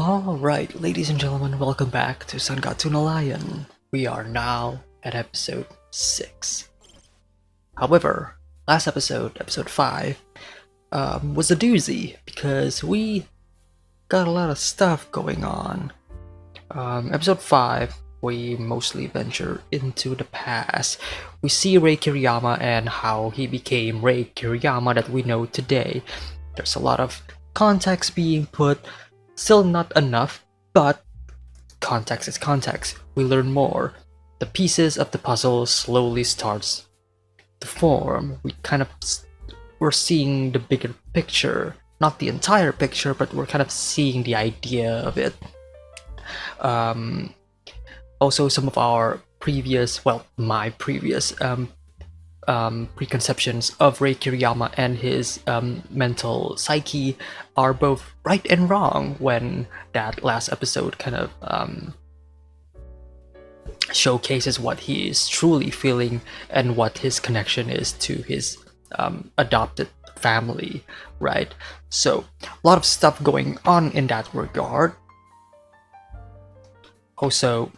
Alright, ladies and gentlemen, welcome back to Sangatuna Lion. We are now at episode 6. However, last episode 5, was a doozy because we got a lot of stuff going on. Episode 5, we mostly venture into the past. We see Rei Kiriyama and how he became Rei Kiriyama that we know today. There's a lot of context being put, still not enough, but context is context. We learn more. The pieces of the puzzle slowly starts to form. We're seeing the bigger picture, not the entire picture, but we're kind of seeing the idea of it. Also, some of our my previous preconceptions of Rei Kiriyama and his mental psyche are both right and wrong when that last episode kind of showcases what he is truly feeling and what his connection is to his adopted family, right? So, a lot of stuff going on in that regard. Also,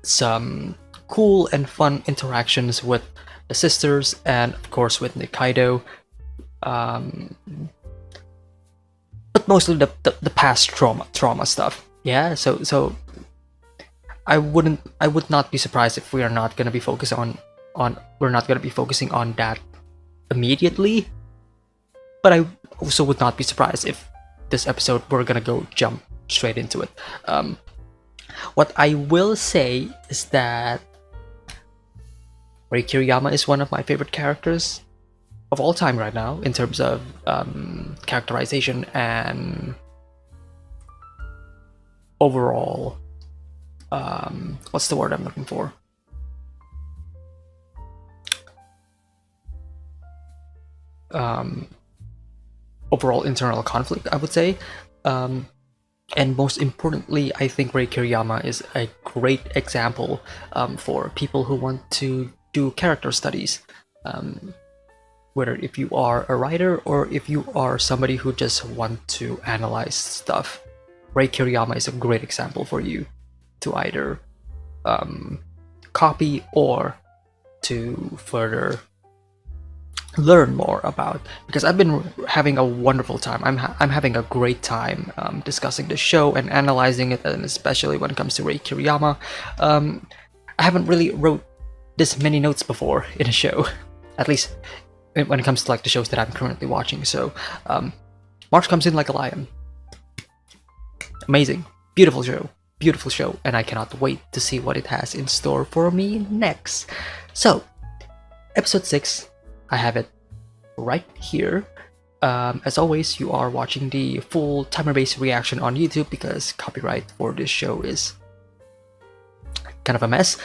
some cool and fun interactions with the sisters and of course with Nikaido, but mostly the past trauma stuff. Yeah, so I would not be surprised if we are not gonna be focused on we're not gonna be focusing on that immediately, but I also would not be surprised if this episode we're gonna go jump straight into it. What I will say is that Rei Kiriyama is one of my favorite characters of all time right now in terms of characterization and overall, what's the word I'm looking for? Overall internal conflict, I would say. And most importantly, I think Rei Kiriyama is a great example for people who want to do character studies. Whether if you are a writer or if you are somebody who just want to analyze stuff, Rei Kiriyama is a great example for you to either copy or to further learn more about, because I've been having a wonderful time. I'm having a great time discussing the show and analyzing it, and especially when it comes to Rei Kiriyama. I haven't really wrote this many notes before in a show, at least when it comes to like the shows that I'm currently watching. So March comes in like a lion. Amazing, beautiful show, and I cannot wait to see what it has in store for me next. So, episode 6. I have it right here. As always, you are watching the full timer-based reaction on YouTube because copyright for this show is kind of a mess.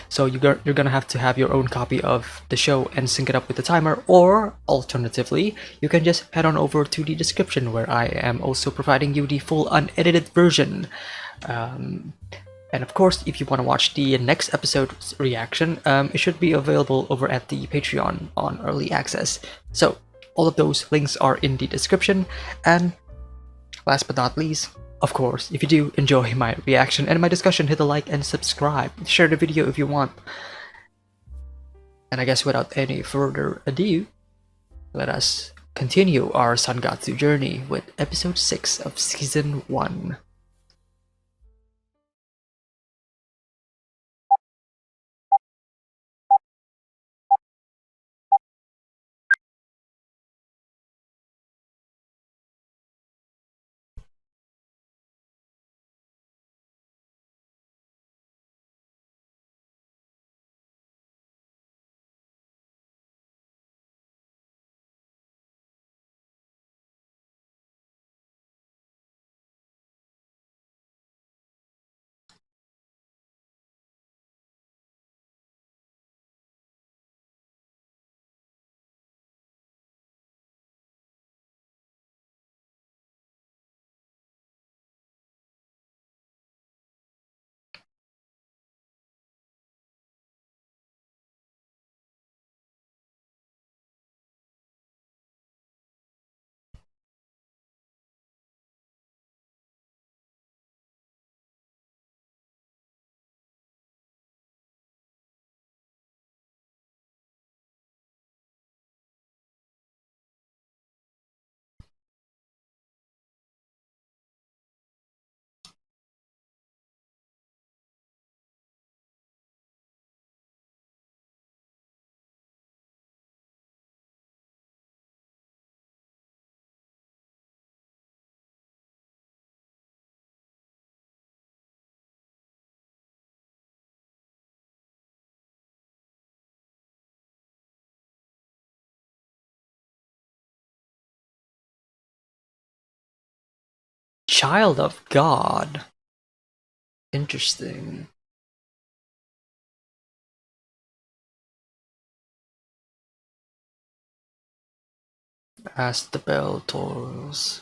So you're gonna have to have your own copy of the show and sync it up with the timer, or alternatively, you can just head on over to the description where I am also providing you the full unedited version. And of course, if you want to watch the next episode's reaction, it should be available over at the Patreon on Early Access. So, all of those links are in the description. And last but not least, of course, if you do enjoy my reaction and my discussion, hit the like and subscribe. Share the video if you want. And I guess without any further ado, let us continue our Sangatsu journey with episode 6 of season 1. Child of God. Interesting. As the bell tolls.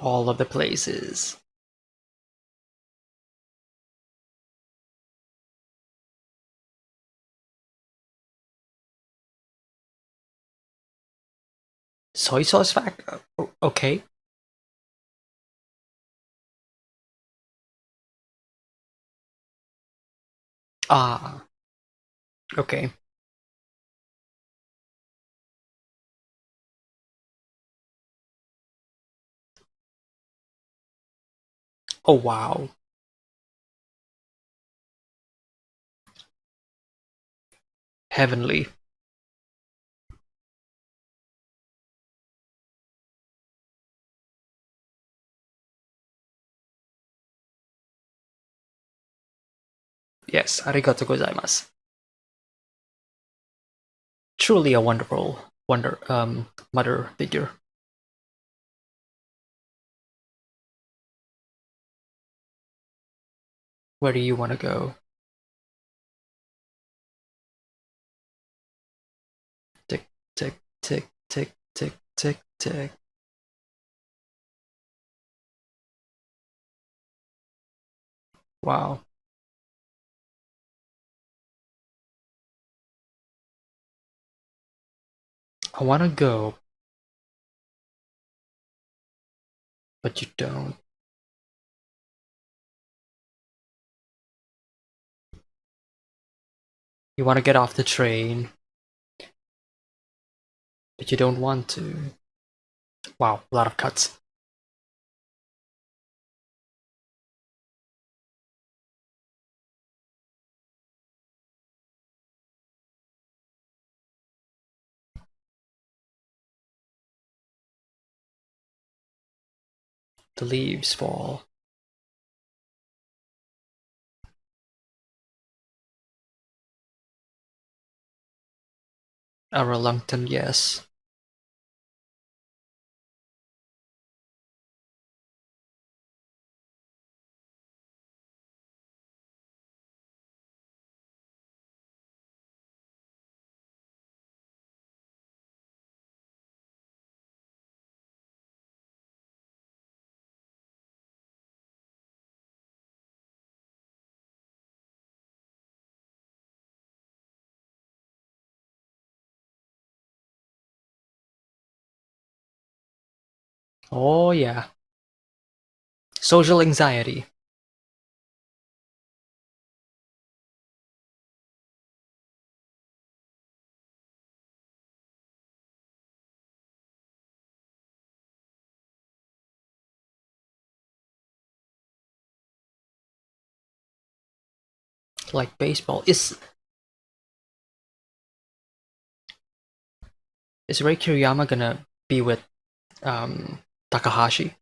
All of the places. Soy sauce fact? Okay. Ah, okay. Oh, wow. Heavenly. Yes, arigato gozaimasu. Truly a wonderful mother figure. Where do you want to go? Tick, tick, tick, tick, tick, tick, tick. Wow. I want to go, but you don't. You want to get off the train, but you don't want to. Wow, a lot of cuts. The leaves fall. A reluctant yes. Oh, yeah. Social anxiety. Like baseball. Is Ray Kiriyama gonna be with Takahashi?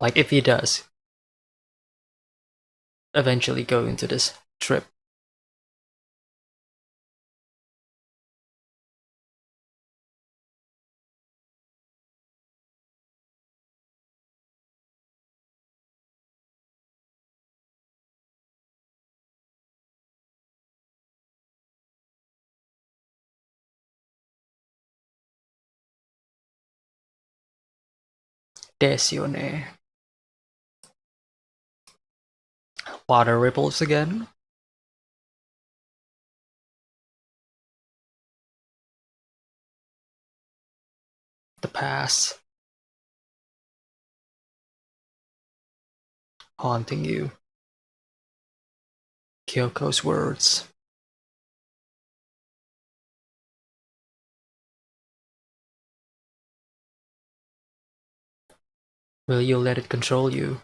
Like, if he does eventually go into this trip. Desu Water ripples again. The past haunting you. Kyoko's words. Will you let it control you?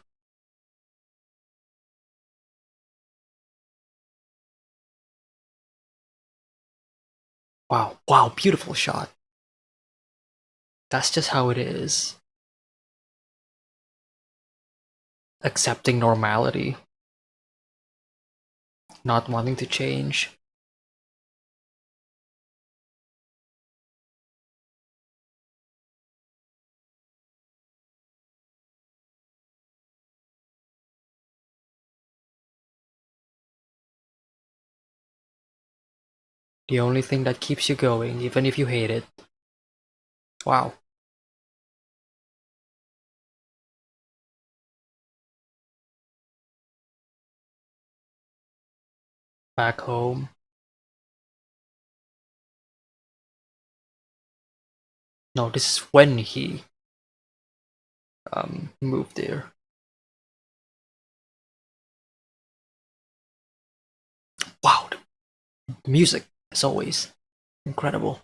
Wow, wow, beautiful shot. That's just how it is. Accepting normality, not wanting to change. The only thing that keeps you going, even if you hate it. Wow. Back home. No, this is when he moved there. Wow, the music, as always, incredible.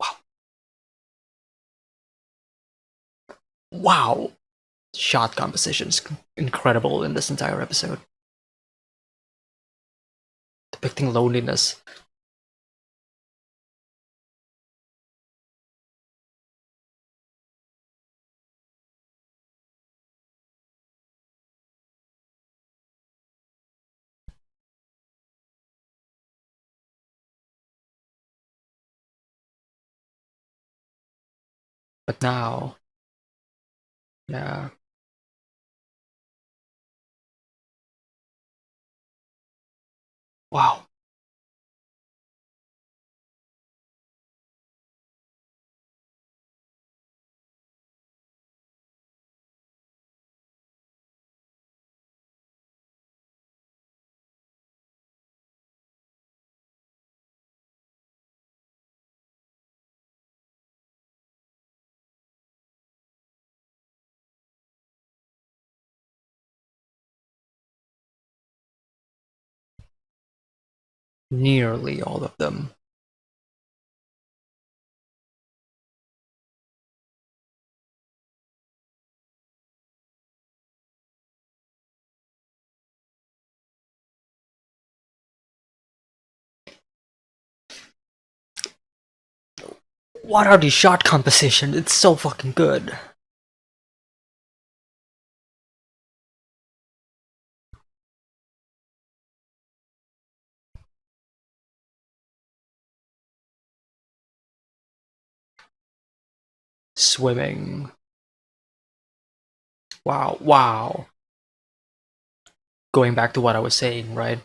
Wow, wow. Shot compositions, incredible in this entire episode. Depicting loneliness. But now, yeah. Wow. Nearly all of them. What are these shot compositions? It's so fucking good. Swimming. Wow, wow. Going back to what I was saying, right?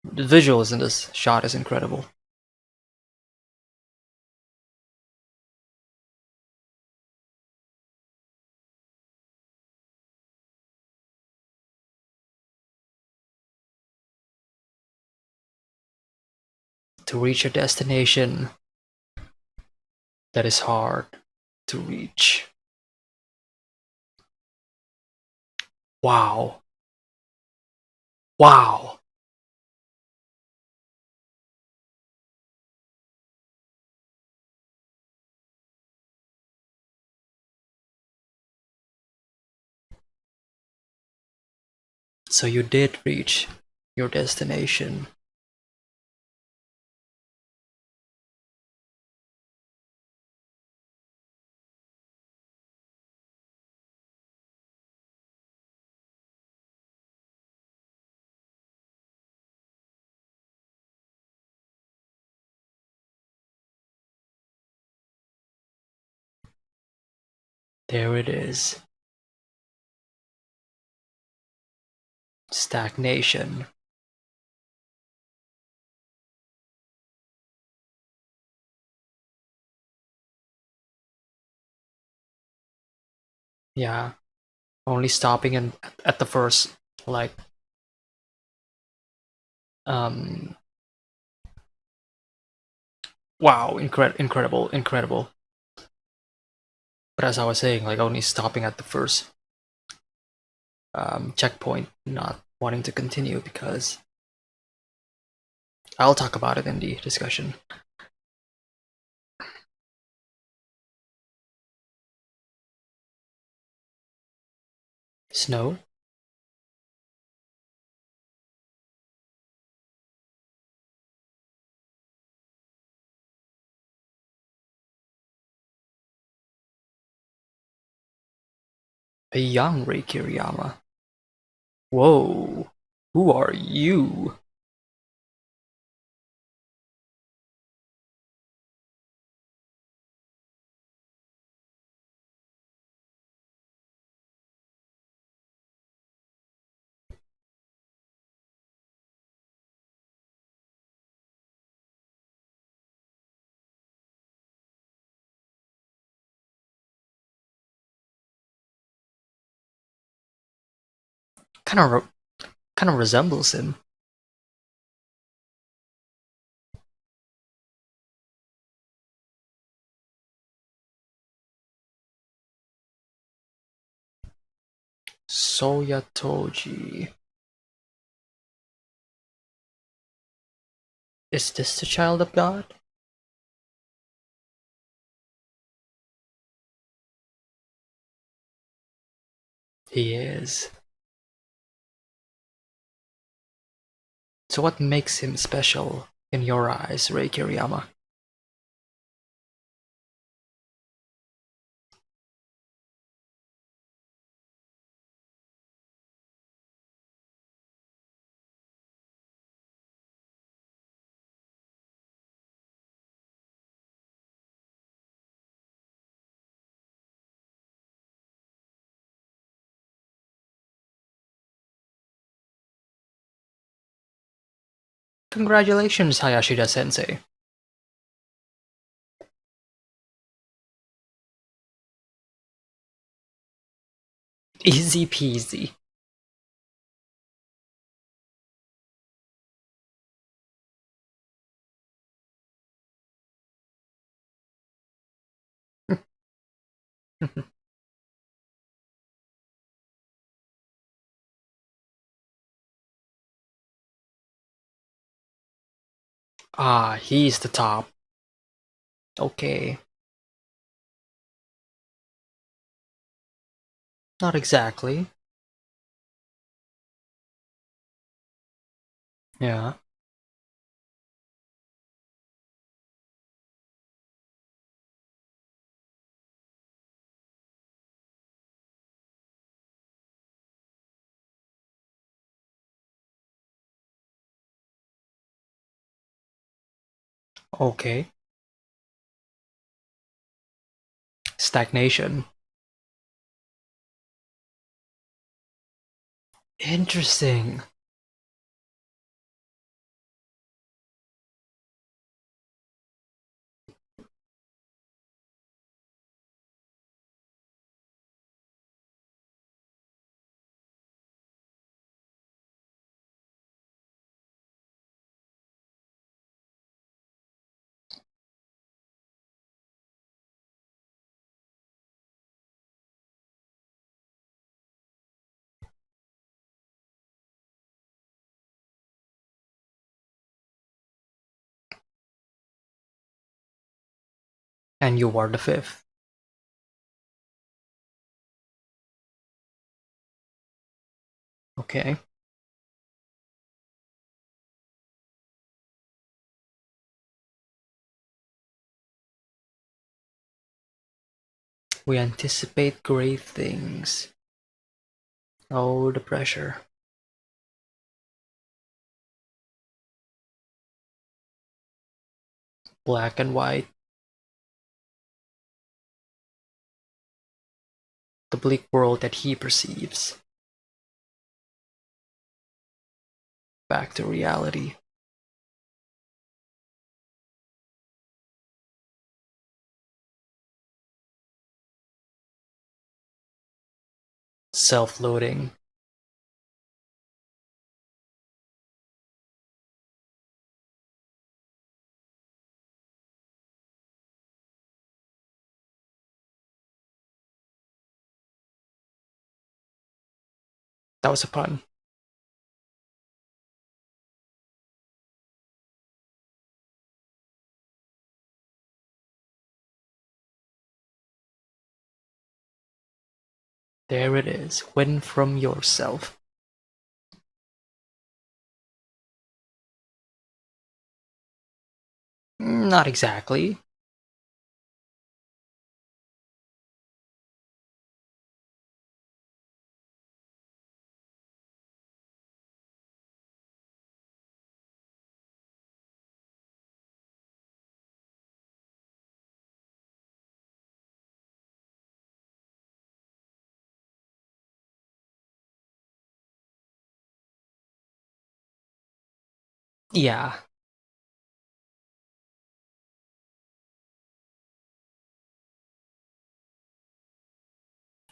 The visuals in this shot is incredible. To reach a destination that is hard to reach. Wow. Wow. So you did reach your destination. There it is. Stagnation. Yeah. Only stopping at the first, like, um, wow, incredible, incredible. But as I was saying, like, only stopping at the first checkpoint, not wanting to continue because I'll talk about it in the discussion. Snow? A young Rei Kiriyama. Whoa. Who are you? Kind of kind of resembles him. Soyatoji. Is this the child of God? He is. So what makes him special in your eyes, Rei Kiriyama? Congratulations, Hayashida-sensei. Easy peasy. Ah, he's the top. Okay. Not exactly. Yeah. Okay. Stagnation. Interesting. And you are the fifth. Okay. We anticipate great things. Oh, the pressure. Black and white. The bleak world that he perceives. Back to reality. Self-loading. That was a pun. There it is. Win from yourself. Not exactly. Yeah.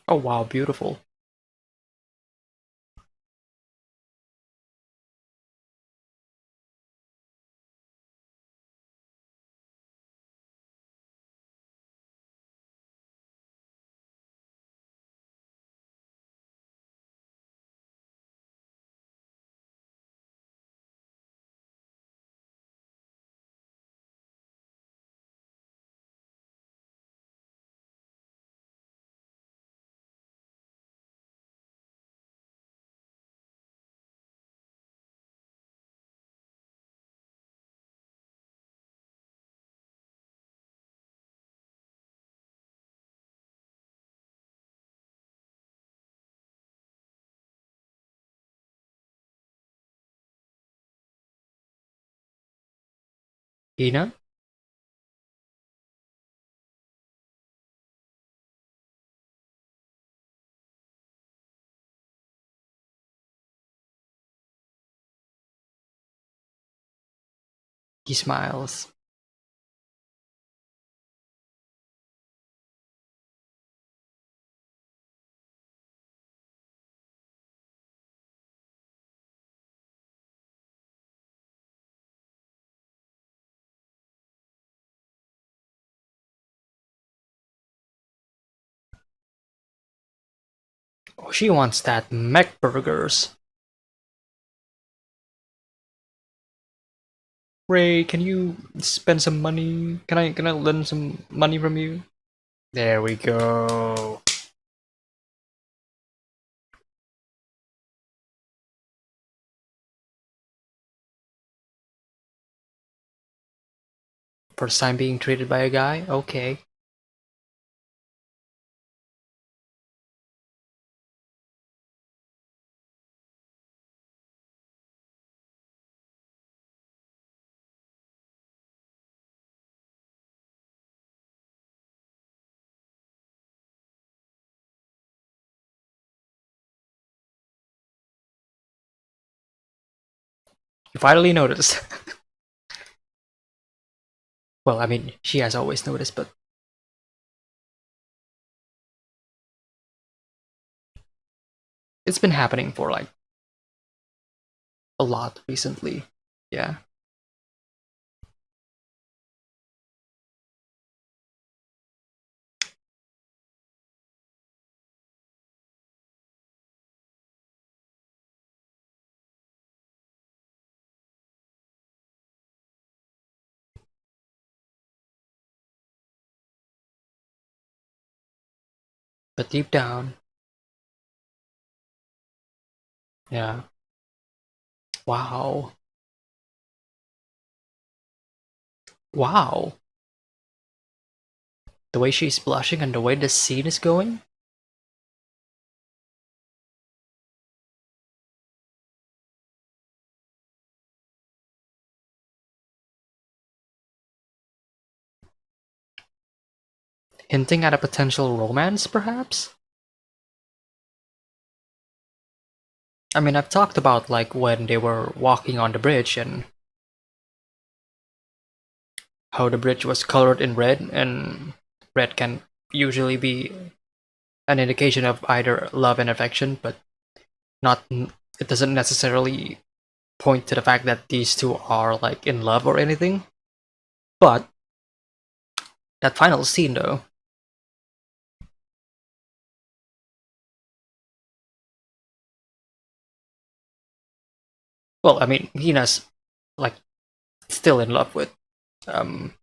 Oh wow, beautiful. Hina? He smiles. Oh, she wants that mech burgers. Ray, can you spend some money? Can I lend some money from you? There we go. First time being treated by a guy? Okay. You finally noticed. Well, I mean, she has always noticed, but it's been happening for like a lot recently. Yeah. But deep down, yeah. Wow. Wow. The way she's blushing and the way the scene is going? Hinting at a potential romance, perhaps? I mean, I've talked about like when they were walking on the bridge and how the bridge was colored in red, and red can usually be an indication of either love and affection, but not it doesn't necessarily point to the fact that these two are like in love or anything. But that final scene though, well, I mean, Hina's like still in love with um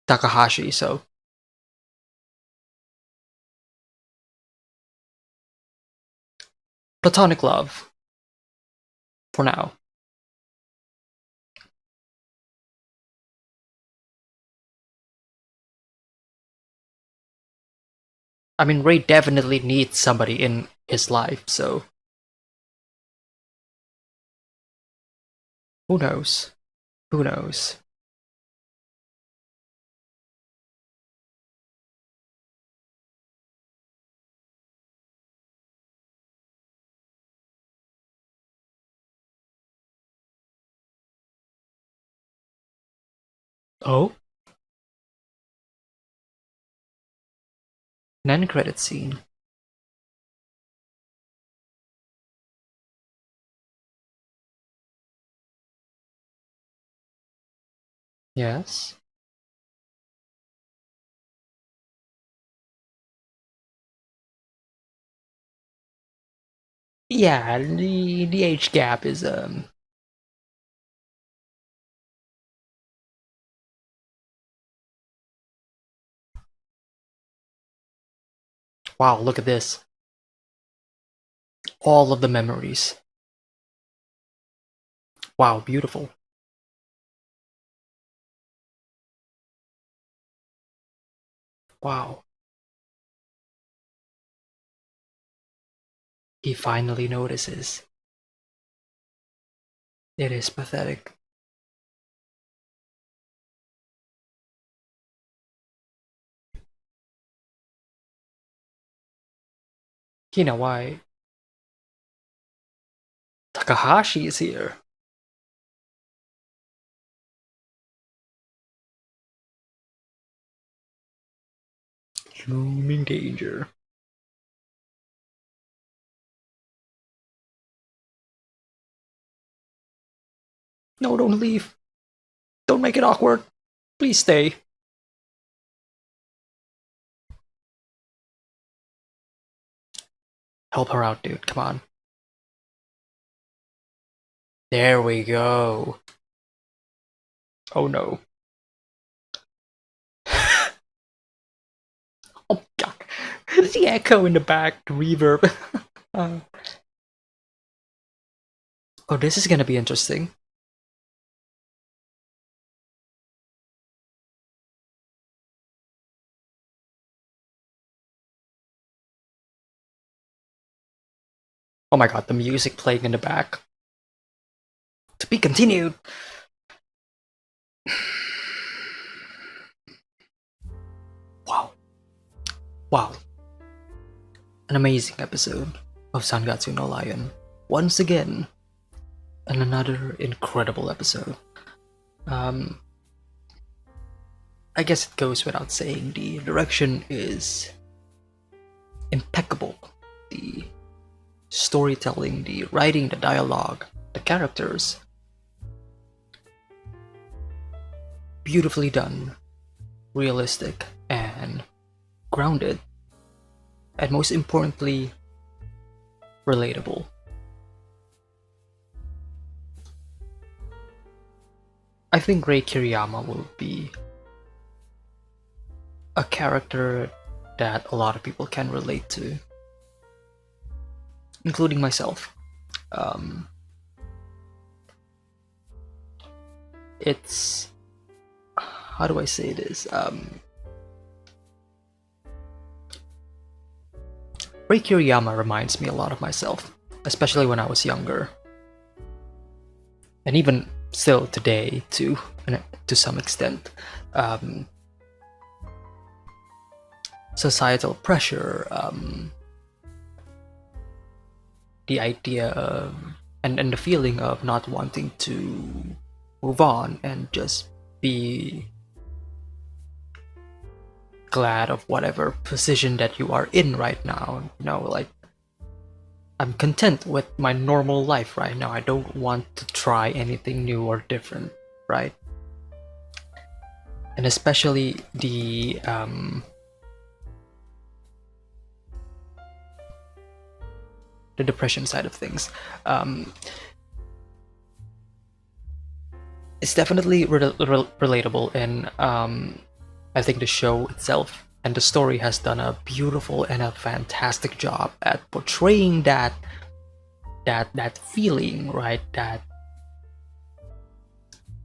Takahashi, so platonic love for now. I mean, Ray definitely needs somebody in his life, so who knows? Who knows? Oh, an end credit scene. Yes. Yeah, the age gap is wow, look at this. All of the memories. Wow, beautiful. Wow. He finally notices. It is pathetic. You know why Takahashi is here. Looming danger. No, don't leave. Don't make it awkward. Please stay. Help her out, dude. Come on. There we go. Oh no. Oh god. The echo in the back, the reverb. uh, oh, this is gonna be interesting. Oh my god, the music playing in the back. To be continued. Wow. Wow. An amazing episode of Sangatsu no Lion. Once again, and another incredible episode. I guess it goes without saying, the direction is impeccable. The storytelling, the writing, the dialogue, the characters, beautifully done, realistic, and grounded, and most importantly, relatable. I think Rei Kiriyama will be a character that a lot of people can relate to, including myself. It's, how do I say this? Rei Kiriyama reminds me a lot of myself, especially when I was younger, and even still today too, to some extent. Societal pressure, the idea of, and the feeling of not wanting to move on and just be glad of whatever position that you are in right now. You know, like, I'm content with my normal life right now. I don't want to try anything new or different, right? And especially the depression side of things. It's definitely relatable, and I think the show itself and the story has done a beautiful and a fantastic job at portraying that that feeling, right? That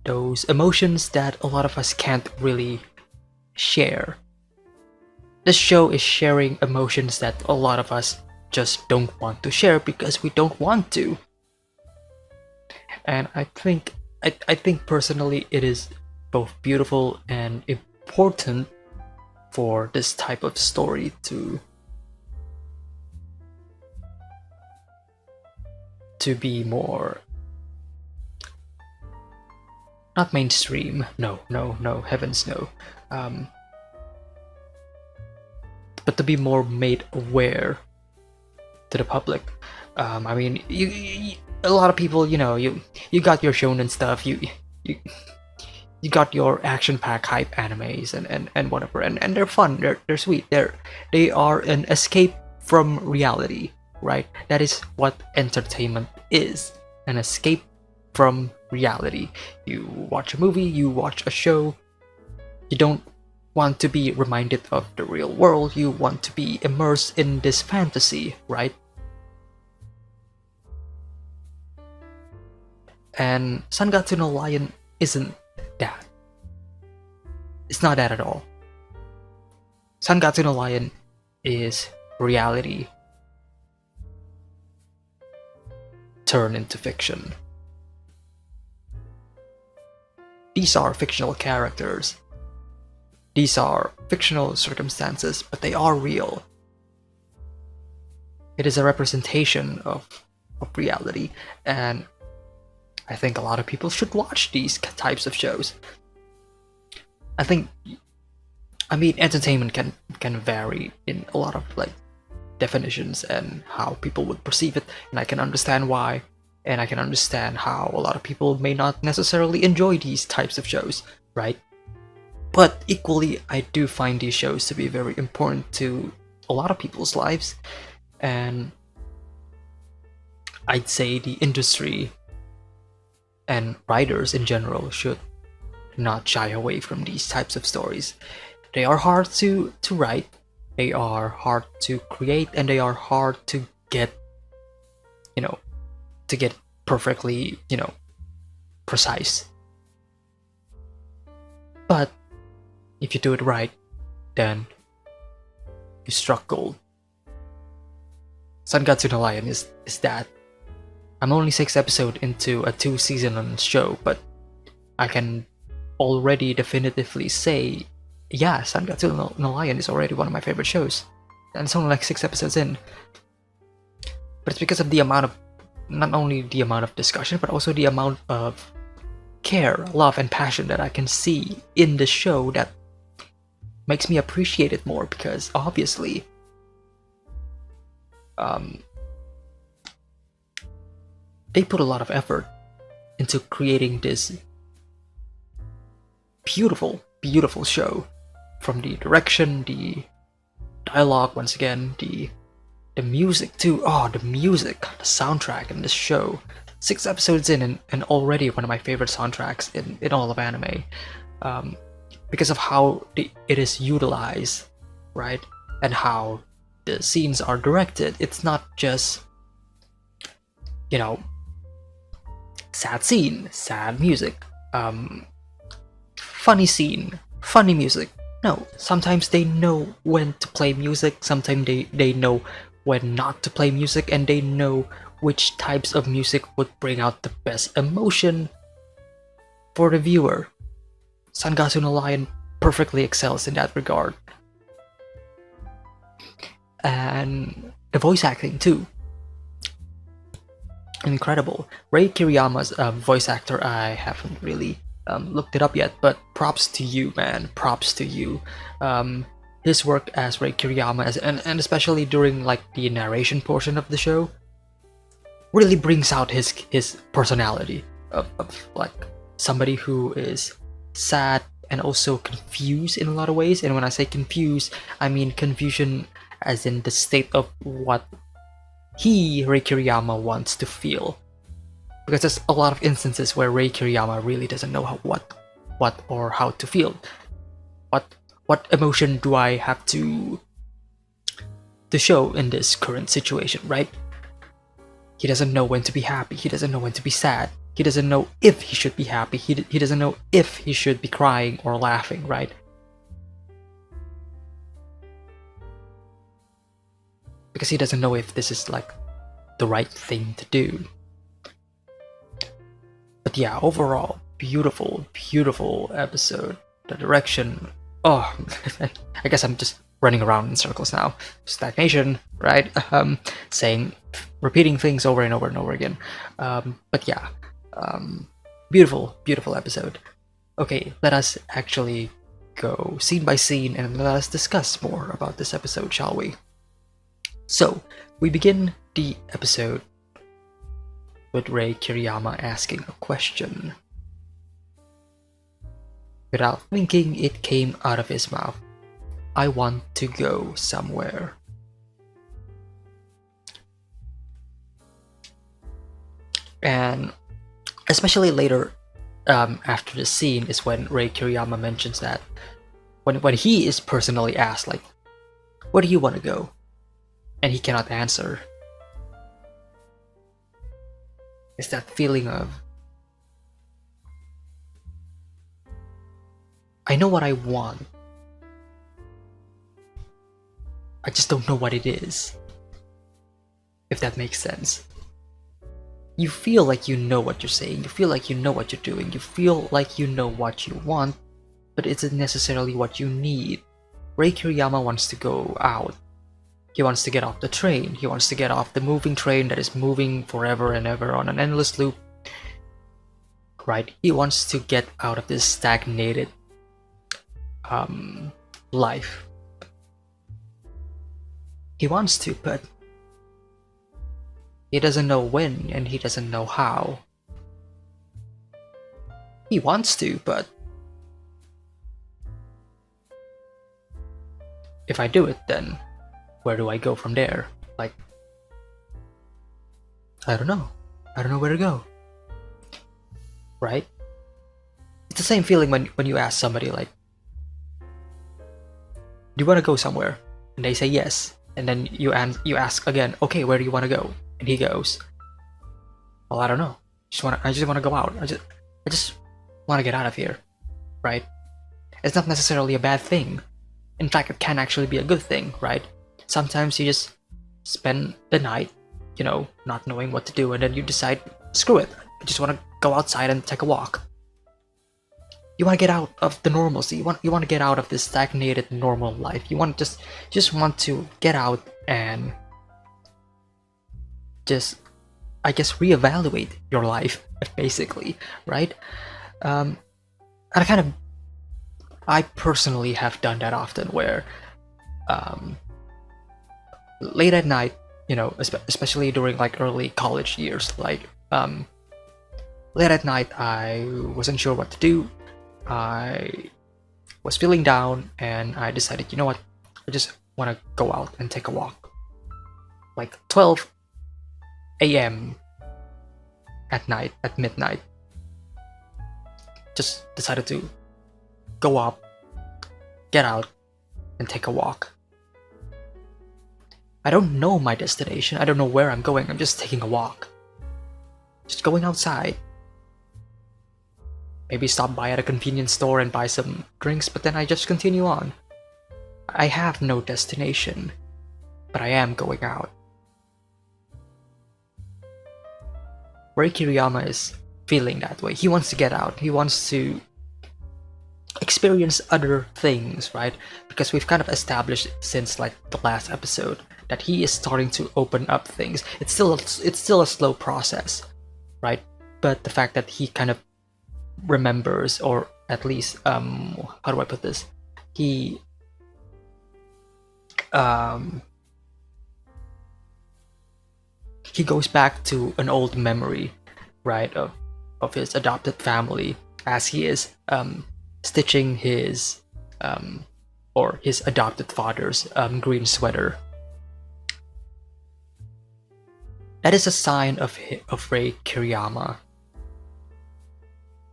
those emotions that a lot of us can't really share. This show is sharing emotions that a lot of us just don't want to share because we don't want to. And I think personally it is both beautiful and important for this type of story to be more, not mainstream, no, heavens no, but to be more made aware to the public. I mean, a lot of people, you got your shonen stuff, you you got your action-packed hype animes and whatever, and they're fun, they're sweet, they are an escape from reality, right? That is what entertainment is, an escape from reality. You watch a movie, you watch a show, you don't want to be reminded of the real world, you want to be immersed in this fantasy, right? And Sangatsu no Lion isn't that. It's not that at all. Sangatsu no Lion is reality turned into fiction. These are fictional characters. These are fictional circumstances, but they are real. It is a representation of reality, and I think a lot of people should watch these types of shows. I mean, entertainment can vary in a lot of like definitions and how people would perceive it, and I can understand why, and I can understand how a lot of people may not necessarily enjoy these types of shows, right? But equally, I do find these shows to be very important to a lot of people's lives, and I'd say the industry and writers in general should not shy away from these types of stories. They are hard to write, they are hard to create, and they are hard to get, to get perfectly, precise. But if you do it right, then you struck gold. Sangatsu no Lion is that. I'm only 6 episodes into a 2-season show, but I can already definitively say, yeah, Sangatsu no Lion is already one of my favorite shows. And it's only like 6 episodes in. But it's because of the amount of, not only the amount of discussion, but also the amount of care, love, and passion that I can see in the show that makes me appreciate it more, because obviously they put a lot of effort into creating this beautiful show, from the direction, the dialogue, once again, the music too. Oh, the music, the soundtrack in this show. 6 episodes in, and already one of my favorite soundtracks in all of anime, because of how it is utilized, right? And how the scenes are directed. It's not just, sad scene, sad music, funny scene, funny music. No, sometimes they know when to play music, sometimes they know when not to play music, and they know which types of music would bring out the best emotion for the viewer. Sangatsu no Lion perfectly excels in that regard. And the voice acting too. Incredible. Rei Kiriyama's voice actor, I haven't really looked it up yet, but props to you, man. Props to you. His work as Rei Kiriyama, and especially during like the narration portion of the show, really brings out his personality of like somebody who is sad and also confused in a lot of ways. And when I say confused, I mean confusion as in the state of what Rei Kiriyama wants to feel. Because there's a lot of instances where Rei Kiriyama really doesn't know what or how to feel. What emotion do I have to show in this current situation, right? He doesn't know when to be happy. He doesn't know when to be sad. He doesn't know if he should be happy. He doesn't know if he should be crying or laughing, right? Because he doesn't know if this is like the right thing to do. But yeah, overall, beautiful, beautiful episode. The direction, oh, I guess I'm just running around in circles now. Stagnation, right? Repeating things over and over and over again. But yeah, beautiful, beautiful episode. Okay, let us actually go scene by scene and let us discuss more about this episode, shall we? So, we begin the episode with Rei Kiriyama asking a question. Without thinking, it came out of his mouth. I want to go somewhere. And especially later, after the scene, is when Rei Kiriyama mentions that when he is personally asked, like, where do you want to go? And he cannot answer. It's that feeling of, I know what I want. I just don't know what it is. If that makes sense. You feel like you know what you're saying, you feel like you know what you're doing, you feel like you know what you want, but it isn't necessarily what you need. Rei Kiriyama wants to go out. He wants to get off the train. He wants to get off the moving train that is moving forever and ever on an endless loop. Right? He wants to get out of this stagnated life. He wants to, but he doesn't know when and he doesn't know how. He wants to, but if I do it, then where do I go from there? Like, I don't know. I don't know where to go. Right? It's the same feeling when you ask somebody, like, do you want to go somewhere? And they say yes. And then you ask again, okay, where do you want to go? And he goes, well, I don't know. I just want to go out. I just want to get out of here. Right? It's not necessarily a bad thing. In fact, it can actually be a good thing, right? Sometimes you just spend the night, not knowing what to do, and then you decide, screw it, I just want to go outside and take a walk. You want to get out of the normalcy. You want to get out of this stagnated normal life. You want just want to get out and just, I guess, reevaluate your life, basically, right? And I personally have done that often, where late at night, especially during like early college years, like late at night, I wasn't sure what to do. I was feeling down, and I decided, you know what, I just want to go out and take a walk. Like 12 a.m. at night, at midnight. Just decided to go up, get out, and take a walk. I don't know my destination. I don't know where I'm going. I'm just taking a walk. Just going outside. Maybe stop by at a convenience store and buy some drinks, but then I just continue on. I have no destination, but I am going out. Rei Kiriyama is feeling that way. He wants to get out. He wants to experience other things, right? Because we've kind of established since like the last episode that he is starting to open up things. It's still a slow process, right? But the fact that he kind of remembers, or at least how do I put this? He goes back to an old memory, right, of his adopted family, as he is stitching his or his adopted father's green sweater. That is a sign of Rei Kiriyama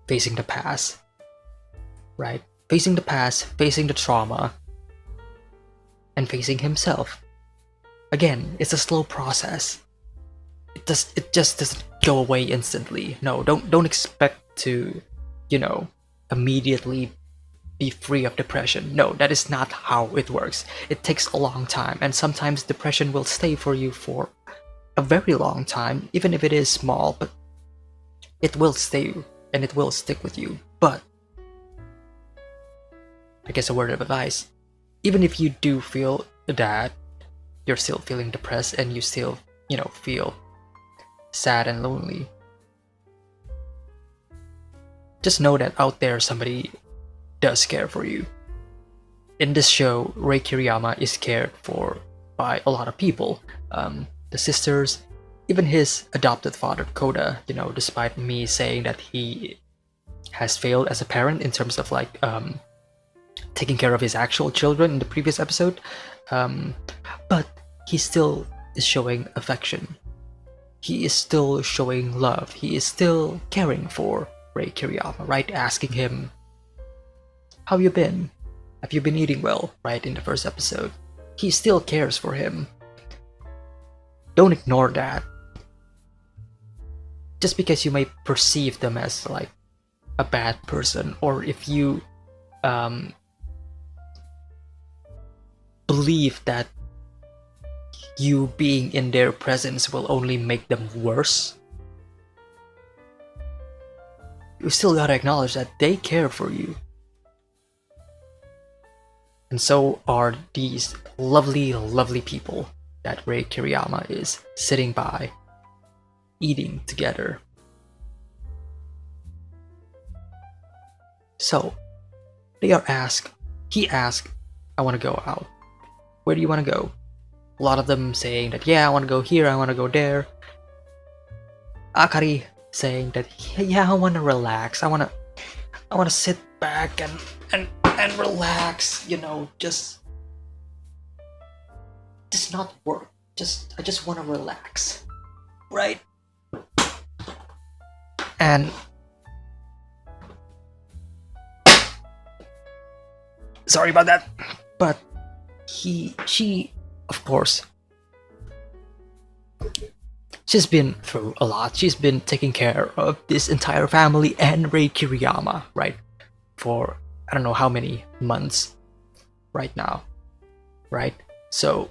facing the past, right? Facing the past, facing the trauma, and facing himself. Again, it's a slow process. it just doesn't go away instantly. No, don't expect to, you know, immediately be free of depression. No, that is not how it works. It takes a long time, and sometimes depression will stay for you for a very long time, even if it is small, but it will stay and it will stick with you. But I guess a word of advice, even if you do feel that you're still feeling depressed and you still, feel sad and lonely, just know that out there somebody does care for you. In this show, Rei Kiriyama is cared for by a lot of people. The sisters, even his adopted father, Koda, despite me saying that he has failed as a parent in terms of taking care of his actual children in the previous episode, but he still is showing affection. He is still showing love. He is still caring for Rei Kiriyama, right? Asking him, how you been? Have you been eating well, right? In the first episode. He still cares for him. Don't ignore that. Just because you may perceive them as like a bad person, or if you believe that you being in their presence will only make them worse, you still gotta acknowledge that they care for you. And so are these lovely, lovely people that Rei Kiriyama is sitting by, eating together. So, he asked, I want to go out. Where do you want to go? A lot of them saying that, yeah, I want to go here, I want to go there. Akari saying that, yeah, I want to relax, I want to sit back and relax, just not work. I just want to relax, right? And sorry about that, but she, of course, she's been through a lot. She's been taking care of this entire family and Rei Kiriyama, right? For I don't know how many months right now, right? So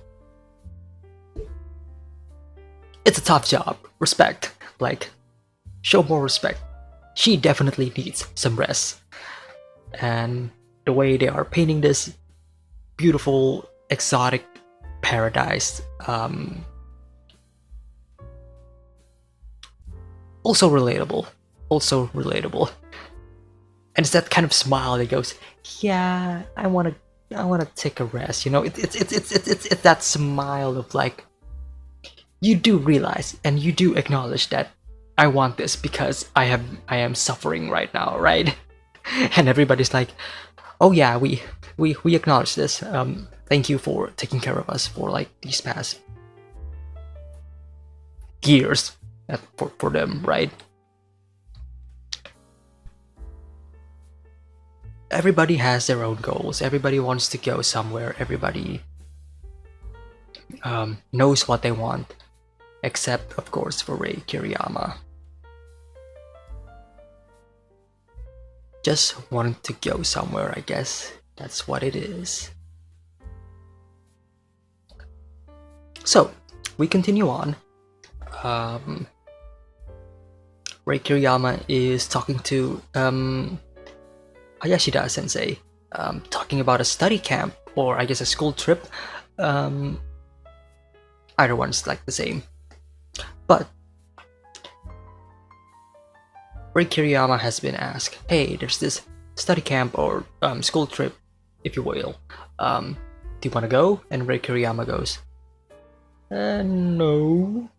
it's a tough job. Respect. Show more respect. She definitely needs some rest. And the way they are painting this beautiful, exotic paradise, also relatable. And it's that kind of smile that goes, yeah, I wanna take a rest. It's that smile of like, you do realize and you do acknowledge that I want this because I am suffering right now, right? And everybody's like, oh yeah, we acknowledge this. Thank you for taking care of us for like these past years for them, right? Everybody has their own goals. Everybody wants to go somewhere. Everybody knows what they want, except of course for Rei Kiriyama. Just wanting to go somewhere, I guess. That's what it is. So, we continue on. Rei Kiriyama is talking to Hayashida sensei, talking about a study camp, or I guess a school trip. Either one's like the same. But Rei Kiriyama has been asked, hey, there's this study camp or school trip, if you will. Do you want to go? And Rei Kiriyama goes, no.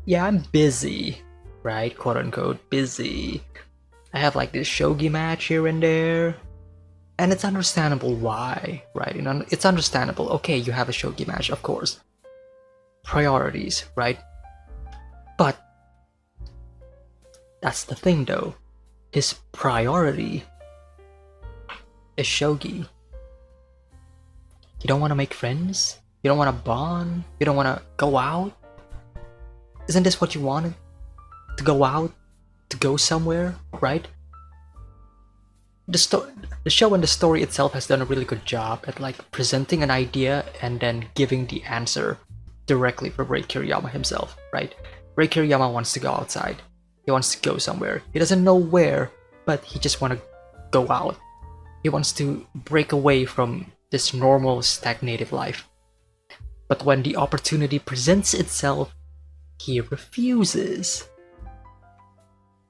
Yeah, I'm busy, right? Quote unquote, busy. I have like this shogi match here and there. And it's understandable why, right? It's understandable. Okay, you have a shogi match, of course. Priorities, right? But that's the thing though. His priority is shogi. You don't want to make friends? You don't want to bond? You don't want to go out? Isn't this what you wanted? To go out, to go somewhere, right? The show and the story itself has done a really good job at like presenting an idea and then giving the answer directly from Rei Kiriyama himself, right? Rei Kiriyama wants to go outside. He wants to go somewhere. He doesn't know where, but he just wants to go out. He wants to break away from this normal stagnated life. But when the opportunity presents itself, he refuses.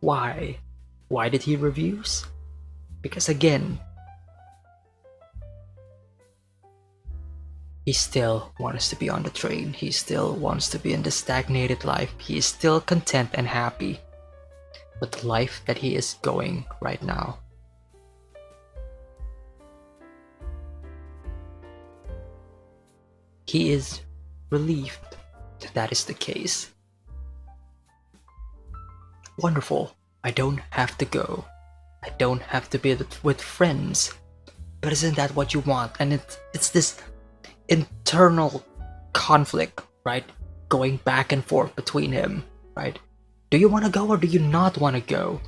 Why? Why did he refuse? Because again, he still wants to be on the train. He still wants to be in the stagnated life. He is still content and happy with the life that he is going right now. He is relieved that that is the case. Wonderful. I don't have to go. I don't have to be with friends. But isn't that what you want? And it's this internal conflict, right? Going back and forth between him, right? Do you want to go or do you not want to go?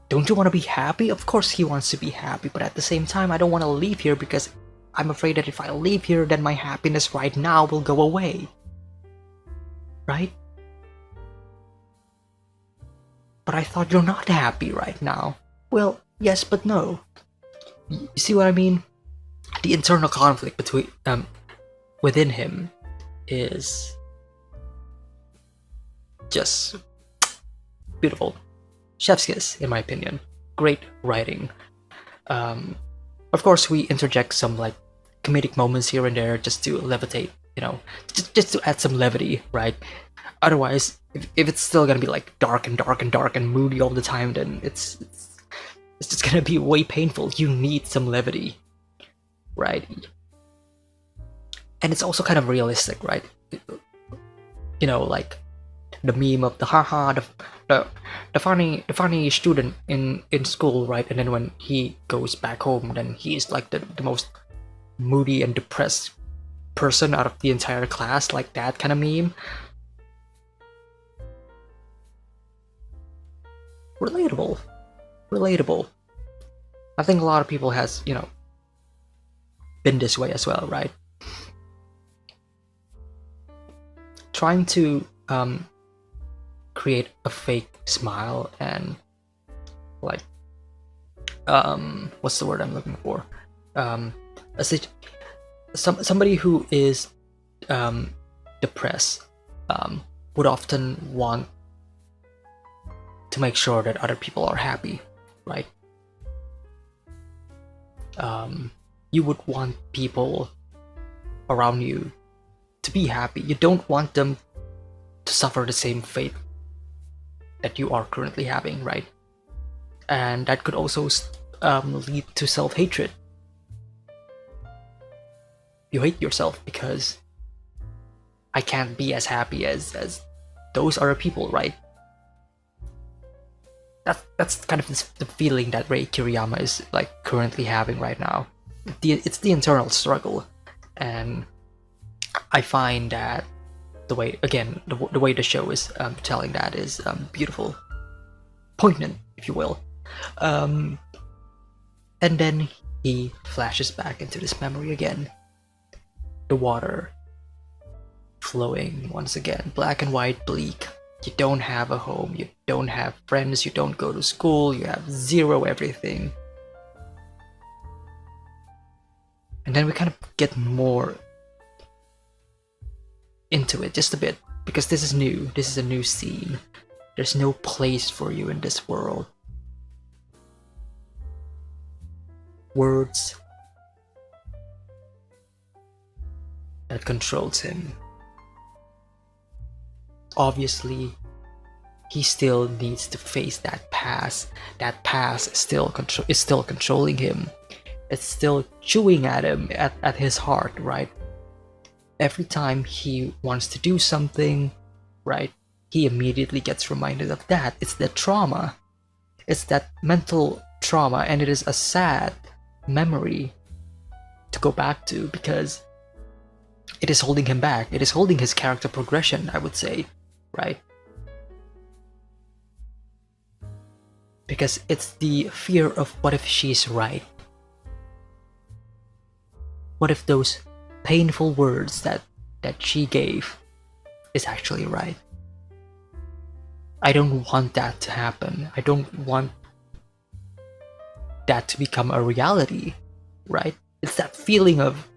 Don't you want to be happy? Of course he wants to be happy, but at the same time, I don't want to leave here because I'm afraid that if I leave here, then my happiness right now will go away. Right? But I thought you're not happy right now. Well, yes, but no. You see what I mean? The internal conflict between within him is just beautiful. Chef's kiss, in my opinion. Great writing. Of course, we interject some like comedic moments here and there just to levitate, you know, just to add some levity, right? Otherwise, if it's still gonna be like dark and moody all the time, then it's just gonna be way painful. You need some levity, right? And it's also kind of realistic, right? You know, like the meme of the haha, the funny student in school, right? And then when he goes back home, then he's like the most moody and depressed person out of the entire class, like that kind of meme. Relatable. I think a lot of people has, you know, been this way as well, right? Trying to create a fake smile and like what's the word I'm looking for? Somebody who is depressed would often want to make sure that other people are happy, right? You would want people around you to be happy. You don't want them to suffer the same fate that you are currently having, right? And that could also lead to self-hatred. You hate yourself because I can't be as happy as those other people, right? That's kind of the feeling that Rei Kiriyama is like currently having right now. It's the internal struggle, and I find that the way the show is telling that is beautiful, poignant, if you will. And then he flashes back into this memory again. The water flowing once again, black and white, bleak. You don't have a home, you don't have friends, you don't go to school, you have zero everything. And then we kind of get more into it just a bit, because this is new. This is a new scene. There's no place for you in this world. Words that controls him. Obviously, he still needs to face that past. That past is still controlling him. It's still chewing at him, at his heart, right? Every time he wants to do something, right, he immediately gets reminded of that. It's the trauma. It's that mental trauma, and it is a sad memory to go back to, because it is holding him back. It is holding his character progression, I would say, right? Because it's the fear of what if she's right? What if those painful words that she gave is actually right? I don't want that to happen. I don't want that to become a reality, right? It's that feeling of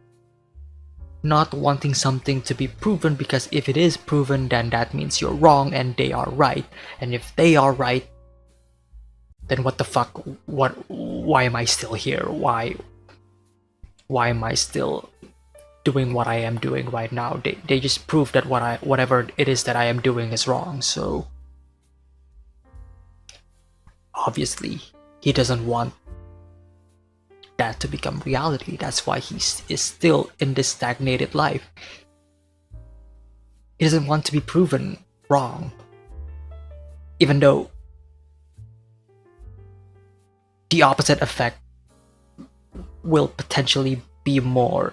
not wanting something to be proven, because if it is proven, then that means you're wrong and they are right. And if they are right, then what the fuck? Why am I still here? Why am I still doing what I am doing right now? They just prove that whatever it is that I am doing is wrong. So obviously he doesn't want that to become reality. That's why he is still in this stagnated life. He doesn't want to be proven wrong, even though the opposite effect will potentially be more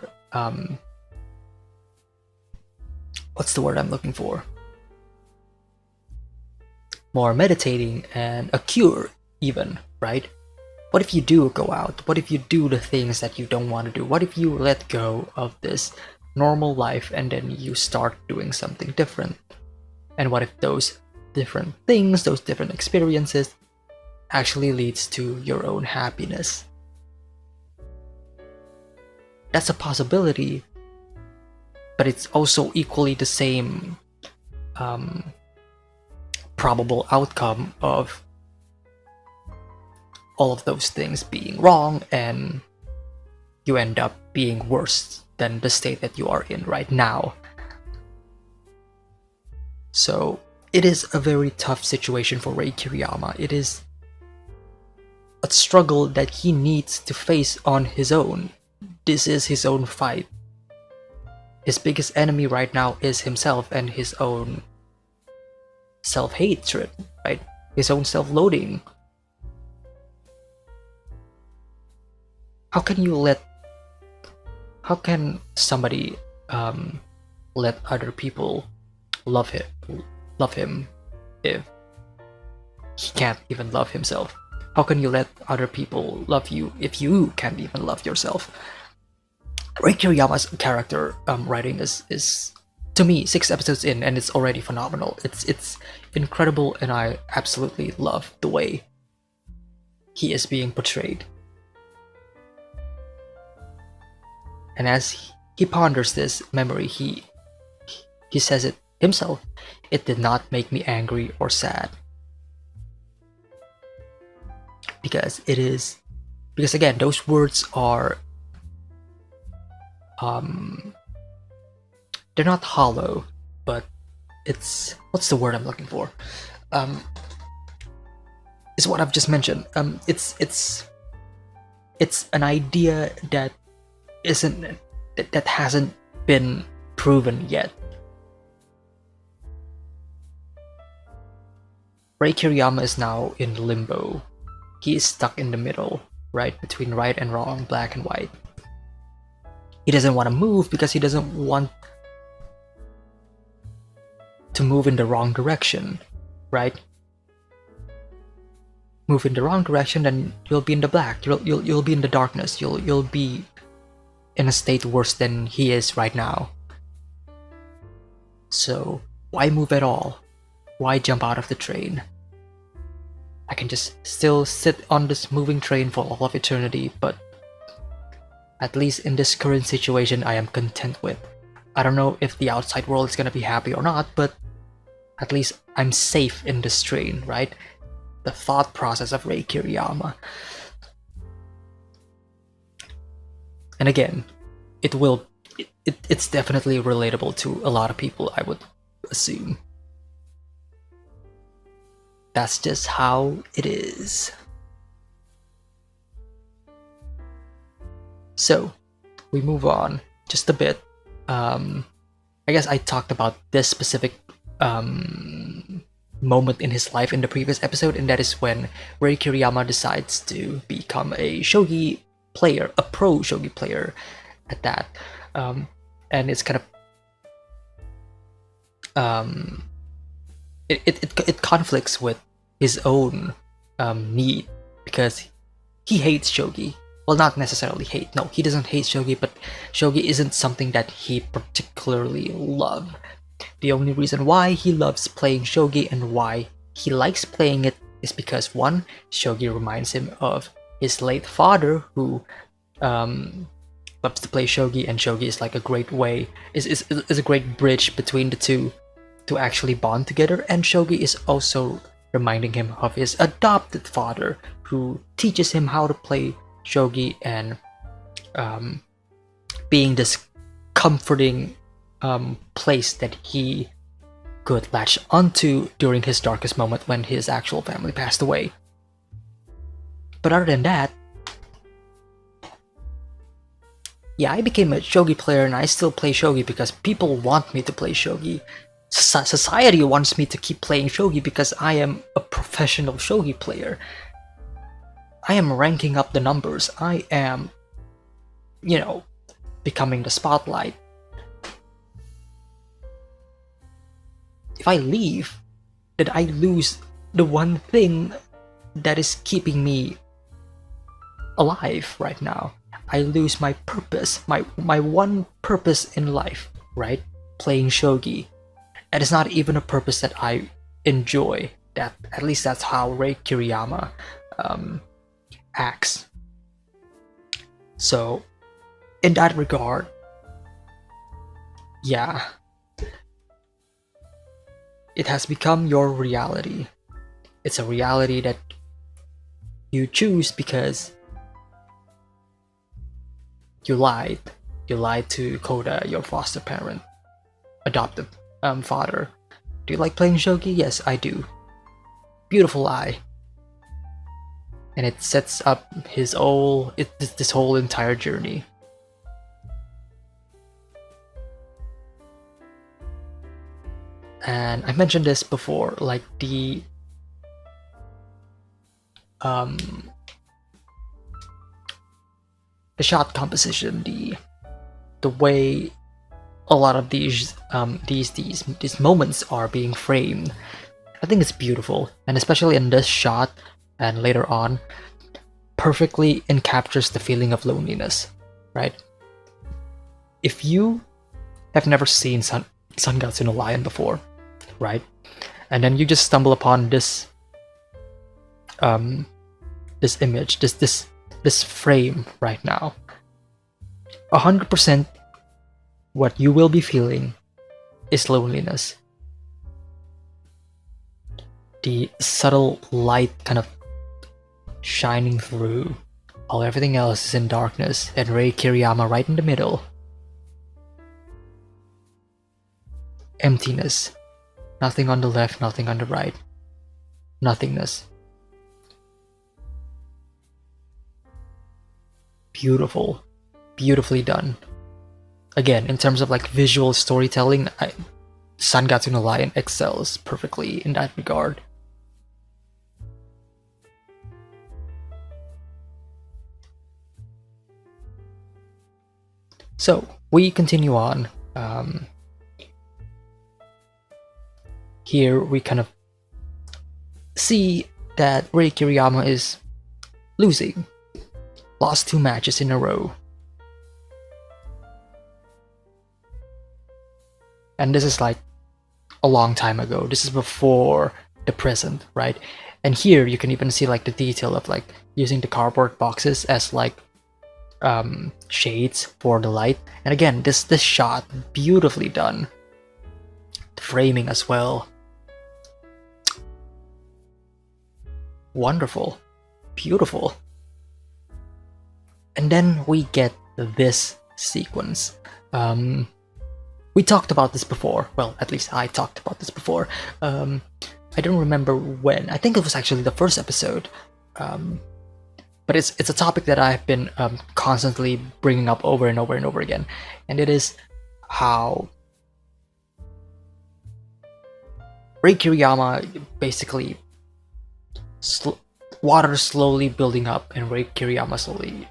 what's the word I'm looking for? More meditating and a cure even, right? What if you do go out? What if you do the things that you don't want to do? What if you let go of this normal life and then you start doing something different? And what if those different things, those different experiences actually leads to your own happiness? That's a possibility, but it's also equally the same probable outcome of all of those things being wrong, and you end up being worse than the state that you are in right now. So it is a very tough situation for Rei Kiriyama. It is a struggle that he needs to face on his own. This is his own fight. His biggest enemy right now is himself and his own self-hatred, right? His own self-loathing. How can somebody let other people love him if he can't even love himself? How can you let other people love you if you can't even love yourself? Rei Kiriyama's character writing is to me 6 episodes in, and it's already phenomenal. It's incredible, and I absolutely love the way he is being portrayed. And as he ponders this memory, he says it himself. It did not make me angry or sad. Because again, those words are they're not hollow, but it's, what's the word I'm looking for? It's what I've just mentioned. It's an idea that hasn't been proven yet. Rei Kiriyama is now in limbo. He is stuck in the middle, right? Between right and wrong, black and white. He doesn't want to move because he doesn't want to move in the wrong direction, right? Move in the wrong direction, then you'll be in the black. You'll be in the darkness. You'll be in a state worse than he is right now. So why move at all? Why jump out of the train? I can just still sit on this moving train for all of eternity, but at least in this current situation I am content with. I don't know if the outside world is gonna be happy or not, but at least I'm safe in this train, right? The thought process of Rei Kiriyama. And again, it's definitely relatable to a lot of people, I would assume. That's just how it is. So, we move on just a bit. I guess I talked about this specific moment in his life in the previous episode, and that is when Rei Kiriyama decides to become a shogi player, a pro shogi player at that. And and it's kind of it conflicts with his own need, because he hates shogi. Well, not necessarily hate. No, he doesn't hate shogi, but shogi isn't something that he particularly loves. The only reason why he loves playing shogi and why he likes playing it is because, one, shogi reminds him of his late father, who loves to play shogi, and shogi is like a great way, is a great bridge between the two to actually bond together. And shogi is also reminding him of his adopted father, who teaches him how to play shogi, and being this comforting place that he could latch onto during his darkest moment when his actual family passed away. But other than that, yeah, I became a shogi player, and I still play shogi because people want me to play shogi. Society wants me to keep playing shogi because I am a professional shogi player. I am ranking up the numbers. I am, becoming the spotlight. If I leave, then I lose the one thing that is keeping me alive right now. I lose my purpose, my one purpose in life, right? Playing shogi. And it's not even a purpose that I enjoy. That, at least that's how Rei Kiriyama acts. So, in that regard, yeah, it has become your reality. It's a reality that you choose because you lied. You lied to Koda, your foster parent, adoptive father. Do you like playing shogi? Yes, I do. Beautiful lie. And it sets up this whole entire journey. And I mentioned this before, like the shot composition, the way a lot of these moments are being framed. I think it's beautiful, and especially in this shot and later on, perfectly encaptures the feeling of loneliness, right? If you have never seen Sangatsu no Lion before, right, and then you just stumble upon this image, this frame right now, 100% what you will be feeling is loneliness. The subtle light kind of shining through while everything else is in darkness, and Rei Kiriyama right in the middle. Emptiness. Nothing on the left, nothing on the right. Nothingness. Beautiful. Beautifully done. Again, in terms of like visual storytelling, Sangatsu no Lion excels perfectly in that regard. So, we continue on. Here we kind of see that Rei Kiriyama is losing. Lost 2 matches in a row. And this is like a long time ago. This is before the present, right? And here you can even see like the detail of like using the cardboard boxes as like shades for the light. And again, this shot, beautifully done. The framing as well. Wonderful. Beautiful. And then we get this sequence. We talked about this before. Well, at least I talked about this before. I don't remember when. I think it was actually the first episode. But it's a topic that I've been constantly bringing up over and over and over again. And it is how Rei Kiriyama basically water slowly building up, and Rei Kiriyama slowly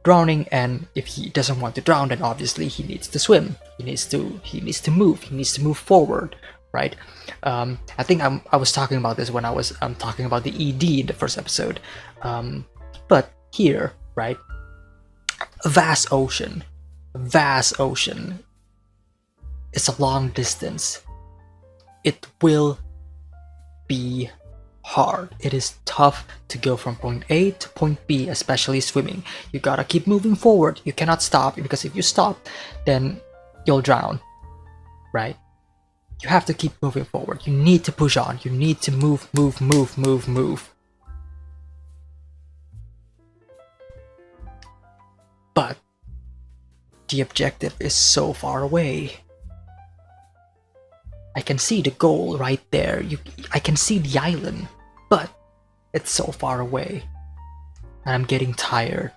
drowning, and if he doesn't want to drown, then obviously he needs to swim. He needs to move forward, right? I think I was talking about this when I was talking about the ED in the first episode. But here, right, a vast ocean. It's a long distance. It will be hard. It is tough to go from point A to point B, especially swimming. You gotta keep moving forward. You cannot stop, because if you stop, then you'll drown, right? You have to keep moving forward. You need to push on. You need to move. But the objective is so far away. I can see the goal right there. I can see the island, but it's so far away. And I'm getting tired.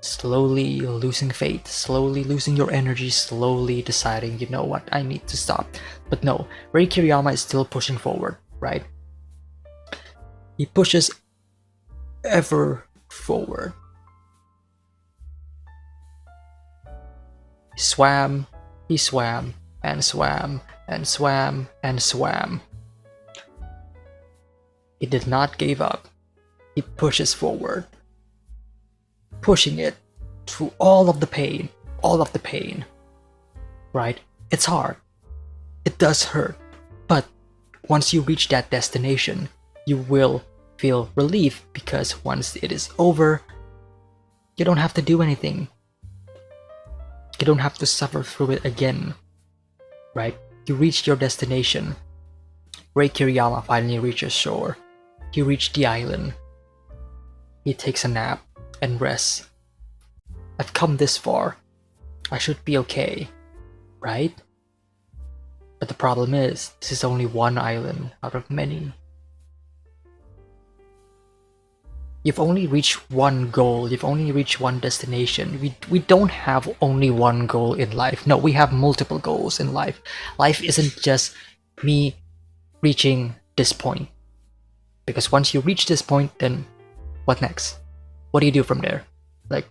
Slowly losing faith, slowly losing your energy, slowly deciding, you know what, I need to stop. But no, Rei Kiriyama is still pushing forward, right? He pushes ever forward. He swam, and swam. He did not give up. He pushes forward, pushing it through all of the pain, right? It's hard. It does hurt. But once you reach that destination, you will feel relief, because once it is over, you don't have to do anything. You don't have to suffer through it again, right? You reach your destination. Rei Kiriyama finally reaches shore. He reached the island. He takes a nap and rests. I've come this far. I should be okay, right? But the problem is, this is only one island out of many. You've only reached one goal. You've only reached one destination. We don't have only one goal in life. No, we have multiple goals in life. Life isn't just me reaching this point. Because once you reach this point, then what next? What do you do from there? Like,